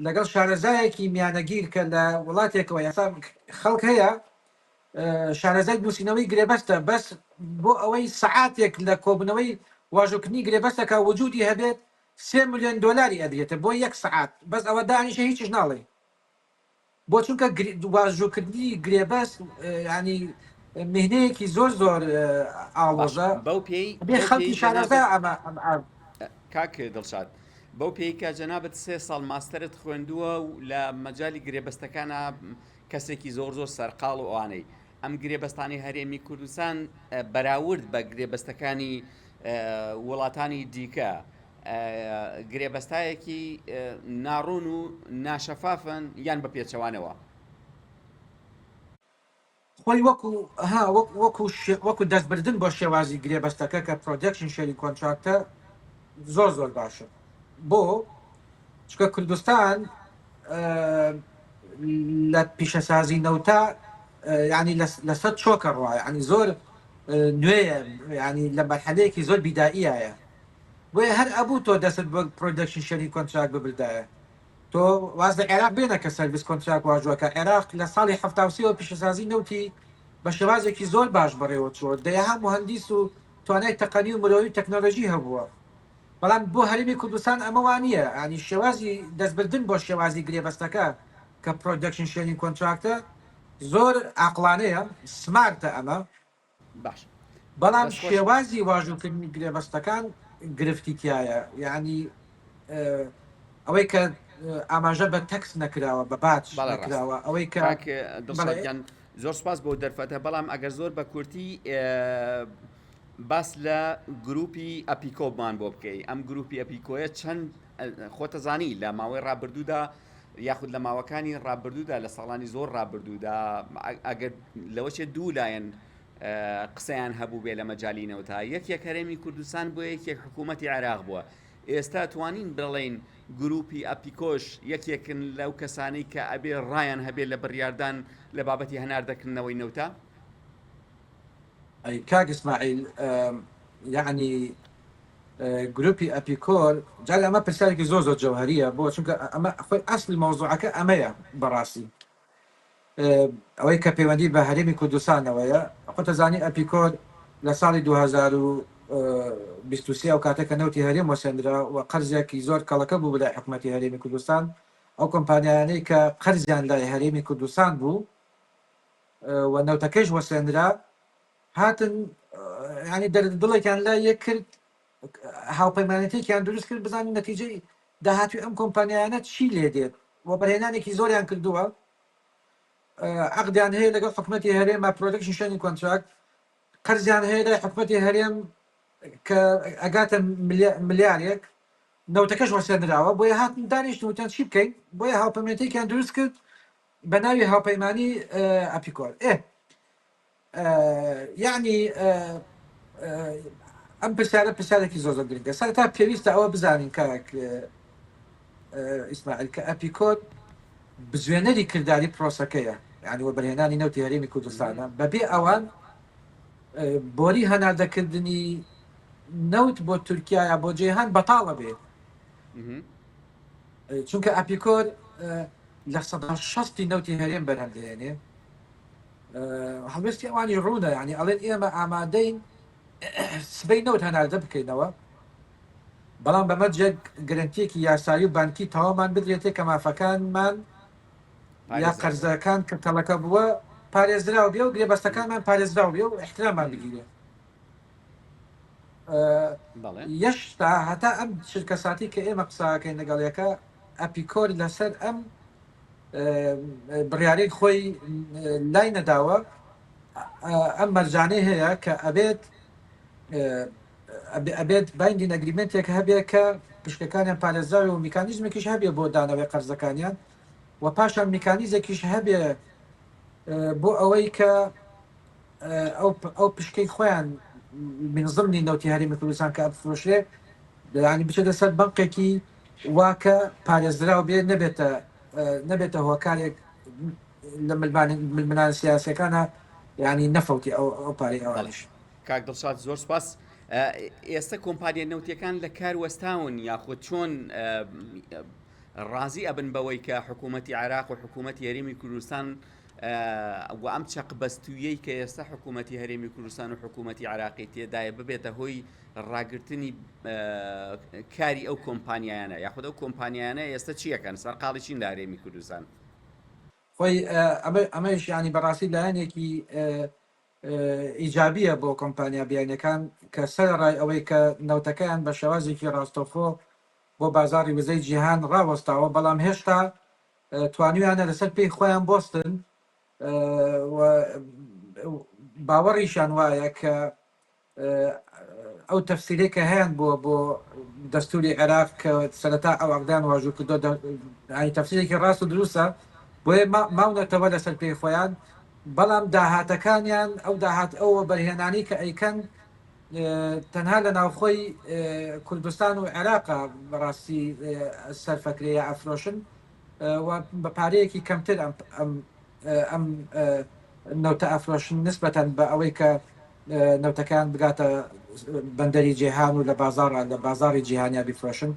لەگەڵ شارەزایەکی میانەگیر کە لە وڵاتێکەوە یاسا خەڵک هەیە شارەزای نووسینەوەی گرێبەستە، بەس بۆ ئەوەی سەعاتێک لە کۆبنەوەی واژۆکردنی گرێبەستەکە وجودی هەبێت 3 ملیۆن دۆلاری ئەدرێتە بۆ 1 سەعات، بەس ئەوە دانیشە هیچیش ناڵێ. بۆ چونکە واژۆکردنی گرێبەست ینی مهنەیەکی زۆر ئاڵۆژە بێ خەڵکی شارەزا. کاک دڵشاد بەو پێیکە جەنابەت 3 ساڵ ماستەرت خوێندووە و لە مەجای گرێبەستەکانە کەسێکی زۆر سەرقاڵ و ئەوانەی ئەم گرێبەستانی هەرێمی کوردستان بەراورد بە گرێبەستەکانی وڵاتانی دیکە گرێبەستایەکی ناڕوون و ناشەفافن یان بە پێچەوانەوە؟ خۆی وەکو دەستبردن بۆ شێوازی گرێبەستەکە کە پرۆدەکشن شەری کۆنتراکتە زۆر باشە. بۆ چکە کوردستان لە پیشەسازی نەوتا ینی لەسەر چۆکە ڕوا، ینی زۆر نوێیە، ینی لە مەرحەلەیەکی زۆر بیدائیایە. بۆیە هەر ئەبوو تۆ دەست بۆ پرۆدەکشن شەری کۆنتراکت ببردایە. تۆ واز لە عێراق بێنە کە سەرویس کۆنتراکت واژۆکە. عێراق لە ساڵی 1970 پیشەسازی نەوتی بە شێوازێکی زۆر باش بەڕێوە چوە، دەیەها مهندیس و توانای تەقەنی و مرۆوی تەکنۆلۆژی هەبووە. بەڵام بۆ هەرێمی کوردستان ئەمە وانە، ینی شێوازی دەستبردن بۆ شێوازی گرێبەستەکە کە پرۆدەکشن شێنین کۆنتراکتە زۆر عقلانەیە سمارتە ئەمە باش بەڵام دەستخۆش. شێوازی واژووکردنی گرێبەستەکان گرفتی تایە یعنی ئەوەی کە ئاماژە بە تەکس نەکراوە بە باج نەکراوە ئەوەی کە دڵشادیان زۆر سپاس بۆ دەرفەتە بەڵام ئەگەر زۆر بە کورتی باس لە گروپی ئەپیکۆبمان بۆ بکەی ئەم گروپی ئەپیکۆیە چەند خۆتەزانی لە ماوەی ڕابردوودا یاخود لە ماوەکانی ڕابردوودا لە ساڵانی زۆر ڕابردوودا ئەگەر لەوەشێ دوو لایەن قسەیان هەبوو بێ لە مەجاالینەوەتا یەکێک هەرێمی کوردستان بۆ یەکێک حکوومەتی عێراق بووە ئێستا توانین بڵێن گروپی ئەپیکۆش یەکێکن لەو کەسانەی کە ئەبێ ڕایان هەبێ لە بڕیاردان لە بابەتی هەناردەکردنەوەی نەوتا کاک ئیسماعیل یعنی گروپی ئەپیکۆر جا ئەمە پرسیارێکی زۆر زۆر جەوهریە بۆ چونکە ئەمە خۆی ئەسلی مەوزوعەکە ئەمەیە بەڕاستی ئەوەی کە پەیوەندی بە هەرێمی کوردستانەوەیە خۆتەزانی ئەپیکۆر لە ساڵی 2023 ئەو کاتێککە نەوتی هەرێم وەسەندرا و قەرزێکی زۆر کەڵەکە بوو بەلای حکوومەتی هەرێمی کوردستان ئەو کۆمپانیانەی کە قەرزیان لای هەرێمی کوردستان بوو و نەوتەکەش وەسەندرا هاتن ینی دڵێکیان لا یەک کرد هاوپەیمانەتێکیان دروست کرد بزانین نەتیجەی داهاتوی ئەم کۆمپانیانە چی لێ دێت و بەرهێنانێکی زۆریان کردووە عقدیان هەیە لەگەڵ حکوومەتی هەرێمە پرۆدەکشن شوێنی کۆنتراکت قەرزیان هەیە لای حکوومەتی هەرێم کە ئەگاتە ملیارێک نەوتەکەش وەسەندراوە بۆیە هاتن دانیشتوتیان چی بکەین بۆیە هاوپەیمانەتێکیان دروست کرد بە ناوی هاوپەیمانی ئەپیکۆر یعنی ئەم پرسیارێکی زۆر زۆر گرنگە سەرەتا پێویستە ئەوە بزانین کاک ئیسماعیل کە ئەپیکۆر بزوێنەری کردداری پرۆسەکەیە یعنی وە بەرهێنانی نەوتی هەرێمی کوردستانە بەبێ ئەوان بۆری هەناردەکردنی نەوت بۆ تورکیا بۆ جێهان بەتاڵە بێت چونکە ئەپیکۆر لە 16 نەوتی هەرێم بەرهەمدێنێ هەڵوێستی ئەوانی ڕوونە ینی ئەڵێن ئێمە ئامادەین سبەی نەوت هەناردە بکەینەوە بەڵام بەمە جێک گرنتیەکی یاسایی و بانکی تەوامان بدرێتێک کە مافەکانمان یا قەرزەکان کە تەڵەکە بووە پارێزراو بێ و گرێبەستەکانمان پارێزراو بێ و احترامان بگیرێ یەشتا هەتا ئەم شرکەساتی کە ئێمە قساکەین لەگەڵیەکە ئەپیکۆر لەسەر ئەم بڕیارەی خۆی لای نەداوە ئەم مەرجانەی هەیە کە ئەبێت باینگی ئەگریمنتێک هەبێ کە پشکەکانیان پارێزراوی و میکانیزمێکیش هەبێ بۆ دانەوەی قەرزەکانیان و پاشان میکانیزێکیش هەبێ بۆ ئەوەی کە ئەو پشکەی خۆیان منزڵنی نەوتی هەرێمی کوردستان کە ئەفرۆشرێ ینی بچێتە سەر بەنقێکی واکە پارێزراو بێ نەبێتە هۆکارێک لە ململان سیاسەکانە ینی نەفەوتی ئەو پارەی ئەوانش کاک دڵشاد زۆر سپاس ئێستا کۆمپانیە نەوتیەکان لە کار وەستاون یاخود چۆن ڕازی ئەبن بەوەی کە حکوومەتی عێراق و حکوومەتی هەرێمی کوردستان و ئەم چەقبەستویەی کە ئێستا حکوومەتی هەرێمی کوردستان و حکوومەتی عێراقی تێدایە ببێتە هۆی ڕاگررتنی کاری ئەو کۆمپانیانە یاخود ئەو کۆمپانیانە ئێستا چیەکەن سەرقاڵی چین لە هەرێمی کوردستان خۆی ئەمەش ینی بەڕاستی لایەنێکی ئیجابیە بۆ کۆمپانیا بیانەکان کە سەرڕای ئەوەی کە نەوتەکەیان بە شێوازێکی ڕاستەوخۆ بۆ بازاری وزەی جیهان ڕاوەستاوە بەڵام هێشتا توانیانە لەسەر پێی خۆیان بۆستن باوەڕیشان وایە کە ئەو تەفسیرەی کە هەیەن بۆ دەستوری عێراق کە سەرەتا ئەو عەقدیان واژوو کردو تەفسیرێکی ڕاست و دروستە بۆیە ماونەتەوە لەسەر پێی خۆیان بەڵام داهاتەکانیان ئەو داهات ئەوە بەرهێنانی کە ئەیکەن تەنها لە ناوخۆی کوردستان و عێراقا بەڕاستی سەرفەکرەیە ئەفرۆشن و بە پارەیەکی کەمتر ئەم نەوتە ئەفرۆشن نسبەتەن بە ئەوەی کە نەوتەکان بگاتە بەندەری جیهان و لە بازاری جیهانیا بیفرۆشن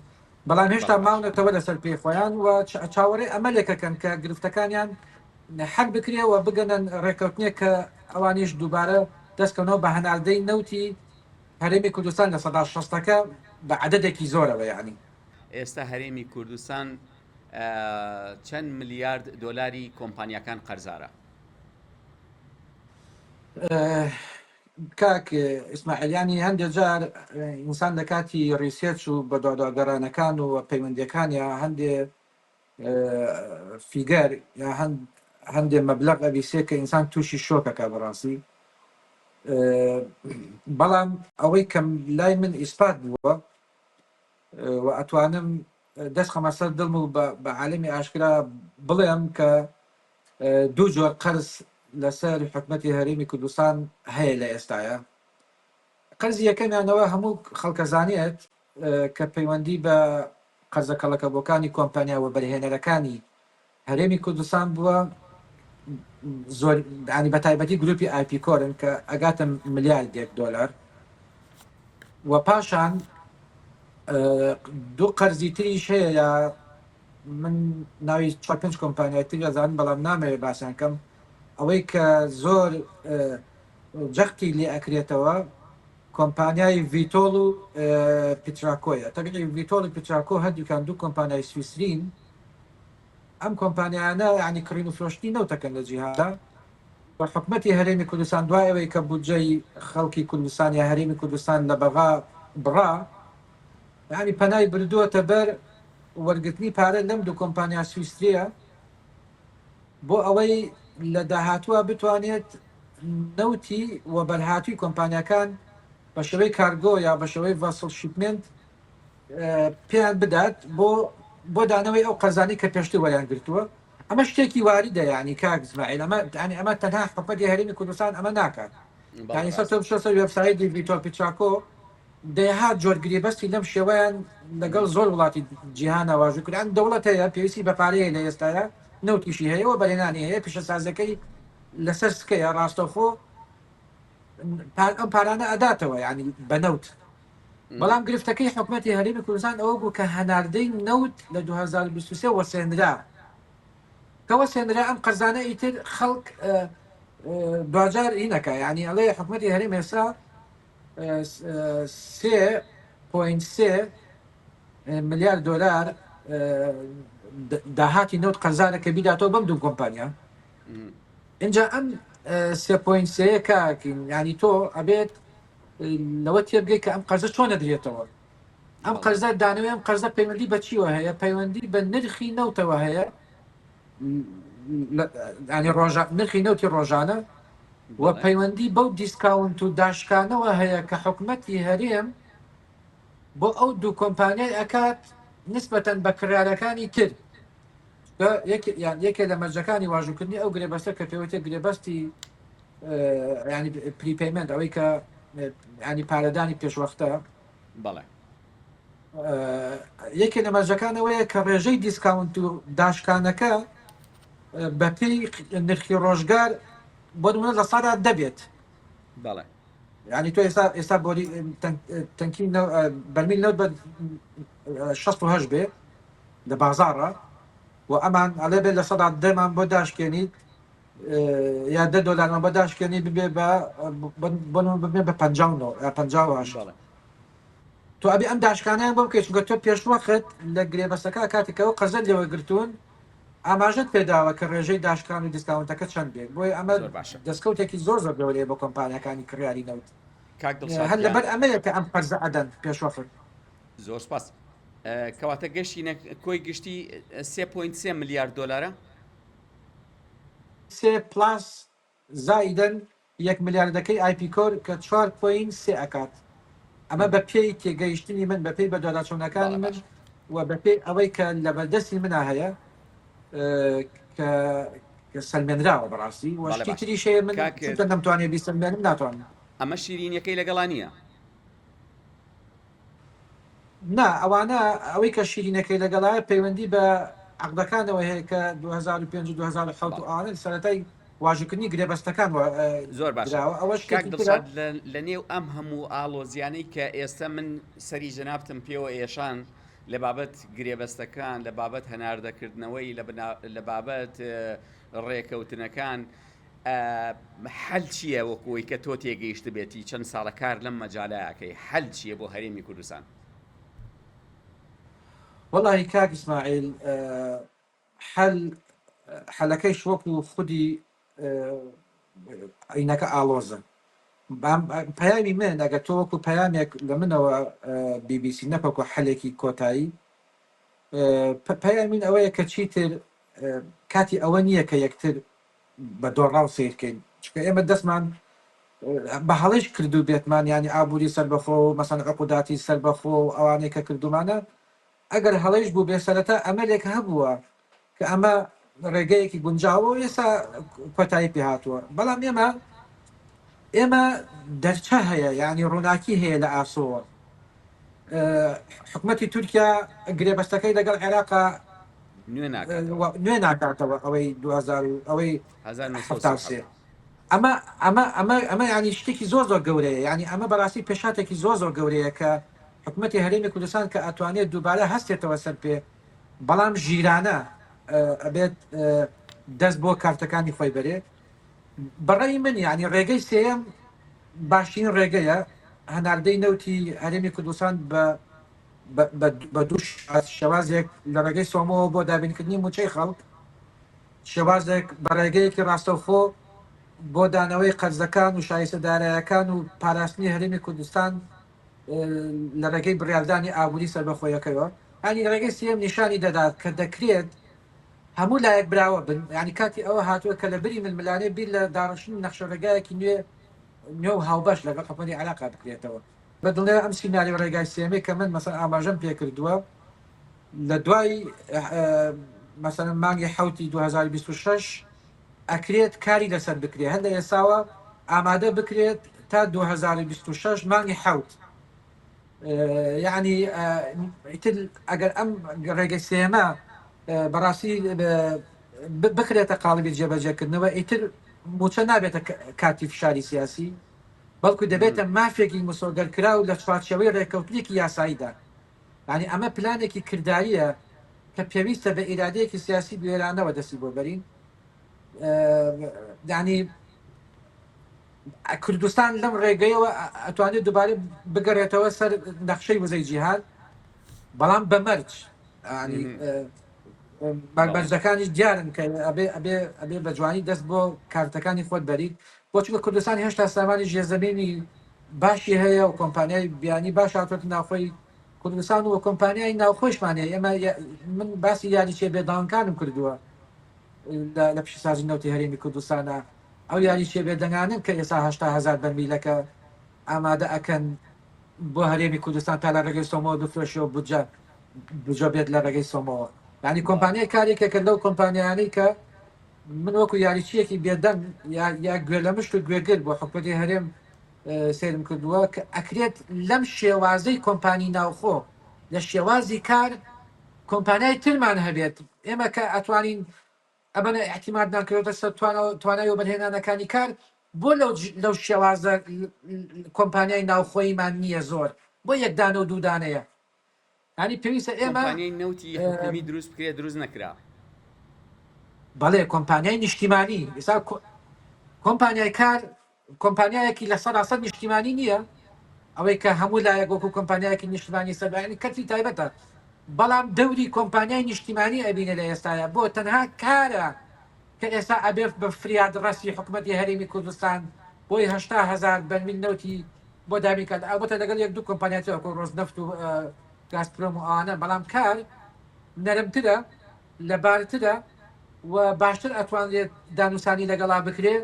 بەڵام هێشتا ماونەتەوە لەسەر پێی خۆیان و چاوەڕێی ئەمەلێکەکەن کە گرفتەکانیان حەل بکرێەوە بگەنن ڕێکەوتنیە کە ئەوانیش دووبارە دەستکەونەوە بە هەناردەی نەوتی هەرێمی کوردستان لە 16ەکە بە عەدەدێکی زۆرەوە یعنی ئێستا هەرێمی کوردستان چەند ملیارد دۆلاری کۆمپانیەکان قەرزارە؟ کاک ئیسماعیلیانی هەندێک جار ئینسان لە کاتی ریسێرچ و بە دادگەرانەکان و پەیوەندیەکان یا هەندێ فیگەر یا هەندێ مەبلەغ ئەویسێ کە ئینسان تووشی شۆکەکە بەڕاستی، بەڵام ئەوەی کەم لای من ئیسپات بووە و ئەتوانم دەست خەمەسەر دڵم و بە عالمی ئاشکرا بڵێم کە دوو جۆر قەرز لەسەر حکومەتی هەرێمی کوردستان هەیە لە ئێستاە. قەرزی یەکەمیانەوە هەموو خەڵکەزانێت کە پەیوەندی بە قەرزە کەڵەکەبووەکانی کۆمپانیا و بەرهێنەرەکانی هەرێمی کوردستان بووە، زۆر دانی بە تایبەتی گروپی ئایپیکۆرن کە ئەگاتە ملیاردێک دۆلار، و پاشان دوو قەرزی تریش هەیە یا من ناوی 4-5 کۆمپانیای تری ئەزانم بەڵام نامەوێت باسییان کەم، ئەوەی کە زۆر جەختی لێ ئەکرێتەوە کۆمپانیای ڤیتۆڵ و پیتراکۆیە. تەگەی ڤیتۆڵ و پیتراکۆ هەردووکان دوو کۆمپانیای سویسرین. ئەم کۆمپانیانە ینی کڕین و فرۆشتی نەوتەکەن لە جیهاندا، و حکومەتی هەرێمی کوردستان دوایەوەی کە بودجەی خەڵکی کوردستان یا هەرێمی کوردستان لە بەغا بڕا، ینی پەنای بردووەتە بەر وەرگرتنی پارە لەم دوو کۆمپانیا سویسریە بۆ ئەوەی لە داهاتووە بتوانێت نەوتی و بەرهاتووی کۆمپانیەکان بە شێوەی کارگۆ یا بە شێوەی ڤاسڵ شیپمنت پێیان بدات بۆ دانەوەی ئەو قەرزانی کە پێشتر وەریان گرتووە. ئەمە شتێکی واریدە، ینی کاک ئیسماعیل، ئەمە تەنها حکومەتی هەرێمی کوردستان ئەمە ناکات. ینی سەر وێبسایتی ڤیتۆڵ پیتراکۆ دەیهات جۆر گرێبەستی لەم شێوەیان لەگەڵ زۆر وڵاتی جیهان ئاواژوو کردن. دەوڵەت هەیە پێویستی بە پارەیە لە ئێستاە نەوتیشی هەیە و بەرهێنانی هەیە، پیشەسازەکەی لەسەر سکەیە ڕاستەوخۆ ئەم پارانە ئەداتەوە ینی بە نەوت. بەڵام گرفتەکەی حکومەتی هەرێمی کوردستان ئەوە بوو کە هەناردەی نەوت لە 2023 وەسێنرا، کە وەسێنرا ئەم قەرزانە ئیتر خەڵک دوجار ئینەکە، ینی ئەڵێ حکومەتی هەرێم ئێستا 3.3 ملیارد دۆلار داهاتی نەوت قەرزانەکە بیداتەوە بەم دوو کۆمپانیا. اینجا ئەم 3.3 کاکین، ینی تۆ ئەبێت لەوە تێبگەی کە ئەم قەرزە چۆن نەدرێتەوە. ئەم قەرزە دانەوەی ئەم قەرزە پەیوەندی بە چیوە هەیە؟ پەیوەندی بە نرخی نەوتەوە هەیە، ینی نرخی نەوتی ڕۆژانە، و پەیوەندی بەو دیسکاونت و داشکانەوە هەیە کە حکومەتی هەرێم بۆ ئەو دوو کۆمپانیای ئەکات نسبەتەن بە کڕارەکانی تر. یەکێ لە مەرجەکانی واژووکردنی ئەو گرێبەستە کە پێوتێ گرێبەستی ینی پریپەیمنت، ئەوەی کە ینی پارەدانی پێشوەختە، بەڵێ یەکێ لە مەرجەکانەوەیە کە ڕێژەی دیسکاونت و داشکانەکە بە پێی نرخی ڕۆژگار بۆ نمونە لە سادا دەبێت. بەڵێ ینی تۆ ئێستا بۆری تەنکی بەرمیل نەوت بە 68 بێ لە بازاڕە، و ئەمان ئەڵێ بێت لە سەدا دەمان بۆ داشکێنیت یا $10 بۆ داشکێنی ببێ ببێ بە 50. تۆ ئەبێ ئەم داشکانیان بۆ بکەیت، چونکە تۆ پێشوەخت لە گرێبەستەکە کاتێکەوە قەرزەت لێوە گرتوون ئاماژەت پێداوە کە ڕێژەی داشکان و دیسکاونتەکە چەند بێت. بۆی ئەمە دەستکەوتێکی زۆر زۆر گەورەیە بۆ کۆمپانیەکانی کڕیاری نەوت. هەر لەبەر ئەمەیە کە ئەم قەرزە ئەدەن پێشوەخت. زۆر سپاس. کەواتە گەشتی کۆی گشتی 3.3 ملیارد دۆلارە، 3+ زایدەن 1 ملیاردەکەی ئایپیکۆر کە 4.3 ئەکات. ئەمە بە پێی تێگەیشتنی من، بە پێی بەدۆلاتچوونەکانی من، و بە پێی ئەوەی کە لە بەردەستی منە هەیە کە سەلمێنراوە بەڕاستی، وەشتی تریشەیە من نەمتوانێت بیسەلمێنم ناتوانم. ئەمە شیرینیەکەی لەگەڵانیە؟ نا، ئەوانە ئەوەی کە شیرینەکەی لەگەڵایە پەیوەندی بە عەقدەکانەوە هەیە کە 2005 و 2007 ئاڵن سەرەتای واژووکردنی گرێبەستەکان زۆر باش. ئەوەش لە نێو ئەم هەموو ئاڵۆزیانەی کە ئێستا من سەری جەنابتم پێوە ئێشان لە بابەت گرێبەستەکان، لە بابەت هەناردەکردنەوەی، لە بابەت ڕێکەوتنەکان، حەل چییە وەکوی کە تۆ تێگەیشت بێتی چەند ساڵە کار لەم مەجاالەکەی حەل چییە بۆ هەرێمی کوردستان؟ والله کاک ئیسماعیل حەلەکەیش وەکو خودی عینەکە ئاڵۆزن پەیامی من ئەگە تۆ وەکو پەیامێک لە منەوە BBC نەپەکو حەلێکی کۆتایی پەیامین ئەوەیە کە چیتر کاتی ئەوە نییە کە یەکتر بە دۆڕاو سیرکەین چکە ئێمە دەستمان بە هەڵیش کردو بێتمان ینی ئابووری سەربەخۆ و مەسەن عقوداتی سەربەخۆ و ئەوانەیە کە کردومانە ئەگەر هەڵیش بوو بێسەرەتا ئەمەلێک هەبووە کە ئەمە ڕێگەیەکی گونجاوە و ئێستا کۆتایی پێ هاتووە بەڵام ئێمە دەرچە هەیە ینی ڕووناکی هەیە لە ئاسۆوە حکومەتی تورکیا گرێبەستەکەی لەگەڵ عێراقا نوێ ناکاتەوە ئەوەی 2000 ئەوەی 1970 ئەمە ینی شتێکی زۆر گەورەیە ینی ئەمە بەڕاستی پێشاتێکی زۆر گەورەیە کە حکومەتی هەرێمی کوردستان کە ئەتوانێت دووبارە هەستێتەوە سەر پێ بەڵام ژیرانە ئەبێت دەست بۆ کارتەکانی خۆی بەرێ بەڕێی من ینی ڕێگەی سێم باشترین ڕێگەیە هەناردەی نەوتی هەرێمی کوردستان بە دوو شێوازێک لە ڕێگەی سۆمەوە بۆ دابینکردنی موچەی خەڵک شێوازێک بە ڕێگەیەکی ڕاستەوخۆ بۆ دانەوەی قەرزەکان و شایستەدارایەکان و پاراستنی هەرێمی کوردستان لە ڕێگەی بڕیاردانی ئابووری سەربەخۆیەکەوە ینی ڕێگەی سێم نیشانی دەدات کە دەکرێت هەموو لایەک براوە بن ینی کاتی ئەوە هاتووە کە لە بری ململانێ بیر لە داڕشن نەخشە ڕێگایەکی نوێ و هاوبەش لەگەڵ حکومەتی عێراقا بکرێتەوە بە دڵێ ئەم سیناری ڕێگای سێمەی کە من مەسەن ئاماژەم پێ کردووە لە دوای مەسەن مانگی حوتی 2026 ئەکرێت کاری لەسەر بکرێت هەندە ئێساوە ئامادە بکرێت تا 2026 مانگی حوت یعنی ئەگەر ئەم ڕێگەی سێمە بەڕاستی بکرێتە قاڵبی جێبەجێکردنەوە ئیتر موچە نابێتە کاتی فشاری سیاسی بەڵکو دەبێتە مافێکی مسۆگەرکرا و لە چوارچەوەی ڕێکەوتنێکی یاساییدا ینی ئەمە پلانێکی کردداریە کە پێویستە بە ئیرادەیەکی سیاسی بێرانەوە دەستی بۆ بەرین ینی کوردستان لەم ڕێگەیەوە ئەتوانێت دووبارە بگەڕێتەوە سەر نەخشەی وزەی جیهاد بەڵام بە مەرج بەرزەکانی دیارن کە ئەبێ بە جوانی دەست بۆ کارتەکانی خۆت بەریت بۆچکە کوردستانی هێشتا سامانی ژێزەمێنی باشی هەیە و کۆمپانیای بیانی باش هاتوێت ناوخۆی کوردستان و کۆمپانیای ناوخۆشمانەیە ئێمە من باسی یاریچێ بێداوانکانم کردووە لە پیشسازی نەوتی هەرێمی کوردستانە ئەو یاریچێ بێدەنگانن کە ئێستا 800,000 بەرمیلەکە ئامادە ئەکەن بۆ هەرێمی کوردستان تا لە ڕێگەی سۆمەوە بفرۆشەوە بجۆ بێت لە ڕێگەی سۆمەوە ینی کۆمپانیای کارێکێکە لەو کۆمپانیانەی کە من وەکو یاریچیەکی بێدەنگ یا گوێ لە مشت و گوێگر بۆ حکومەتی هەرێم سێرم کردووە کە ئەکرێت لەم شێوازەی کۆمپانی ناوخۆ لە شێوازی کار کۆمپانیای ترمان هەبێت ئێمە کە ئەتوانین ئەمەە احتیماد ناکرێتە سەر توانای و بەرهێنانەکانی کار بۆ لەو شێوازە کۆمپانیای ناوخۆیمان نییە زۆر بۆ یەکدانە و دوودانەیە ینی پێویستە ئێمە نەوتی حکومی دروست بکرێت دروست نەکرا بەڵێ کۆمپانیای نیشتیمانی ئێستا کۆمپانیای کار کۆمپانیایەکی لە 100% نیشتیمانی نییە ئەوەی کە هەموو لایەک وەکو کۆمپانیایەکی نیشتیمانی سەربانی کەتی تایبەتە بەڵام دەوری کۆمپانیای نیشتیمانی ئەبینە لە ئێستاە بۆ تەنها کارە کە ئێستا ئەبێت بە فریاد ڕستی حکومەتی هەرێمی کوردستان بۆی 800,000 بەرمیل نەوتی بۆ دابینکات ئەوبەتە لەگەڵ یەک دوو کۆمپانیاتەوە ڕۆژنەفت و گازپرۆم و ئەوانە بەڵام کار نەرمترە لەبارترە و باشتر ئەتوانێت دانووسانی لەگەڵا بکرێت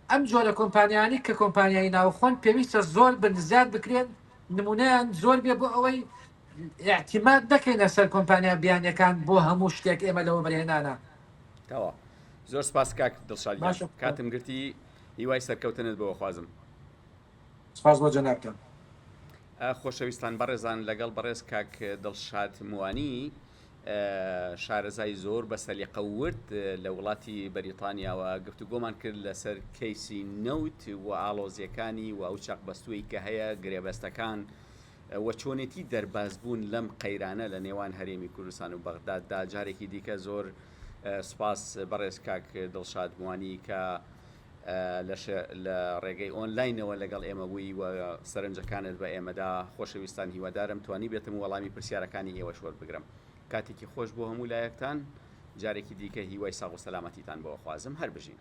ئەم جۆرە کۆمپانیانی کە کۆمپانیایی ناوخۆن پێویستە زۆر بنزیاد بکرێن نمونەیان زۆر بێ بۆ ئەوەی احتیماد دەکەینە سەر کۆمپانیا بیانەکان بۆ هەموو شتێک ئێمە لەوە بەرهێنانە تەوا زۆر سپاس کاک دڵشاد کاتم گرتی هیوای سەرکەوتنت بۆ خوازم سپاس بۆ جەنابتان خۆشەویستان بەڕێزان لەگەڵ بەڕێز کاک دڵشاد موانی شارەزای زۆر بە سەلیقەورد لە وڵاتی بەریتانیاوە گفتوگۆمان کرد لەسەر کەیسی نەوت و ئاڵۆزیەکانی و ئەو چاقبەستووی کە هەیە گرێبەستەکان وە چۆنێتی دەربازبوون لەم قەیرانە لە نێوان هەرێمی کوردستان و بەغداددا جارێکی دیکە زۆر سپاس بەڕێز کاک دڵشاد موانی کە لە ڕێگەی ئۆنلاینەوە لەگەڵ ئێمە بووی و سەرنجەکانت بە ئێمەدا خۆشەویستان هیوادارم توانی بێتم وەڵامی پرسیارەکانی ئێوە شۆر بگرم کاتێکی خۆش بۆ هەموو لایەکتان جارێکی دیکە هیوای ساغ و سەلامەتیتان بۆ خوازم هەر بژین.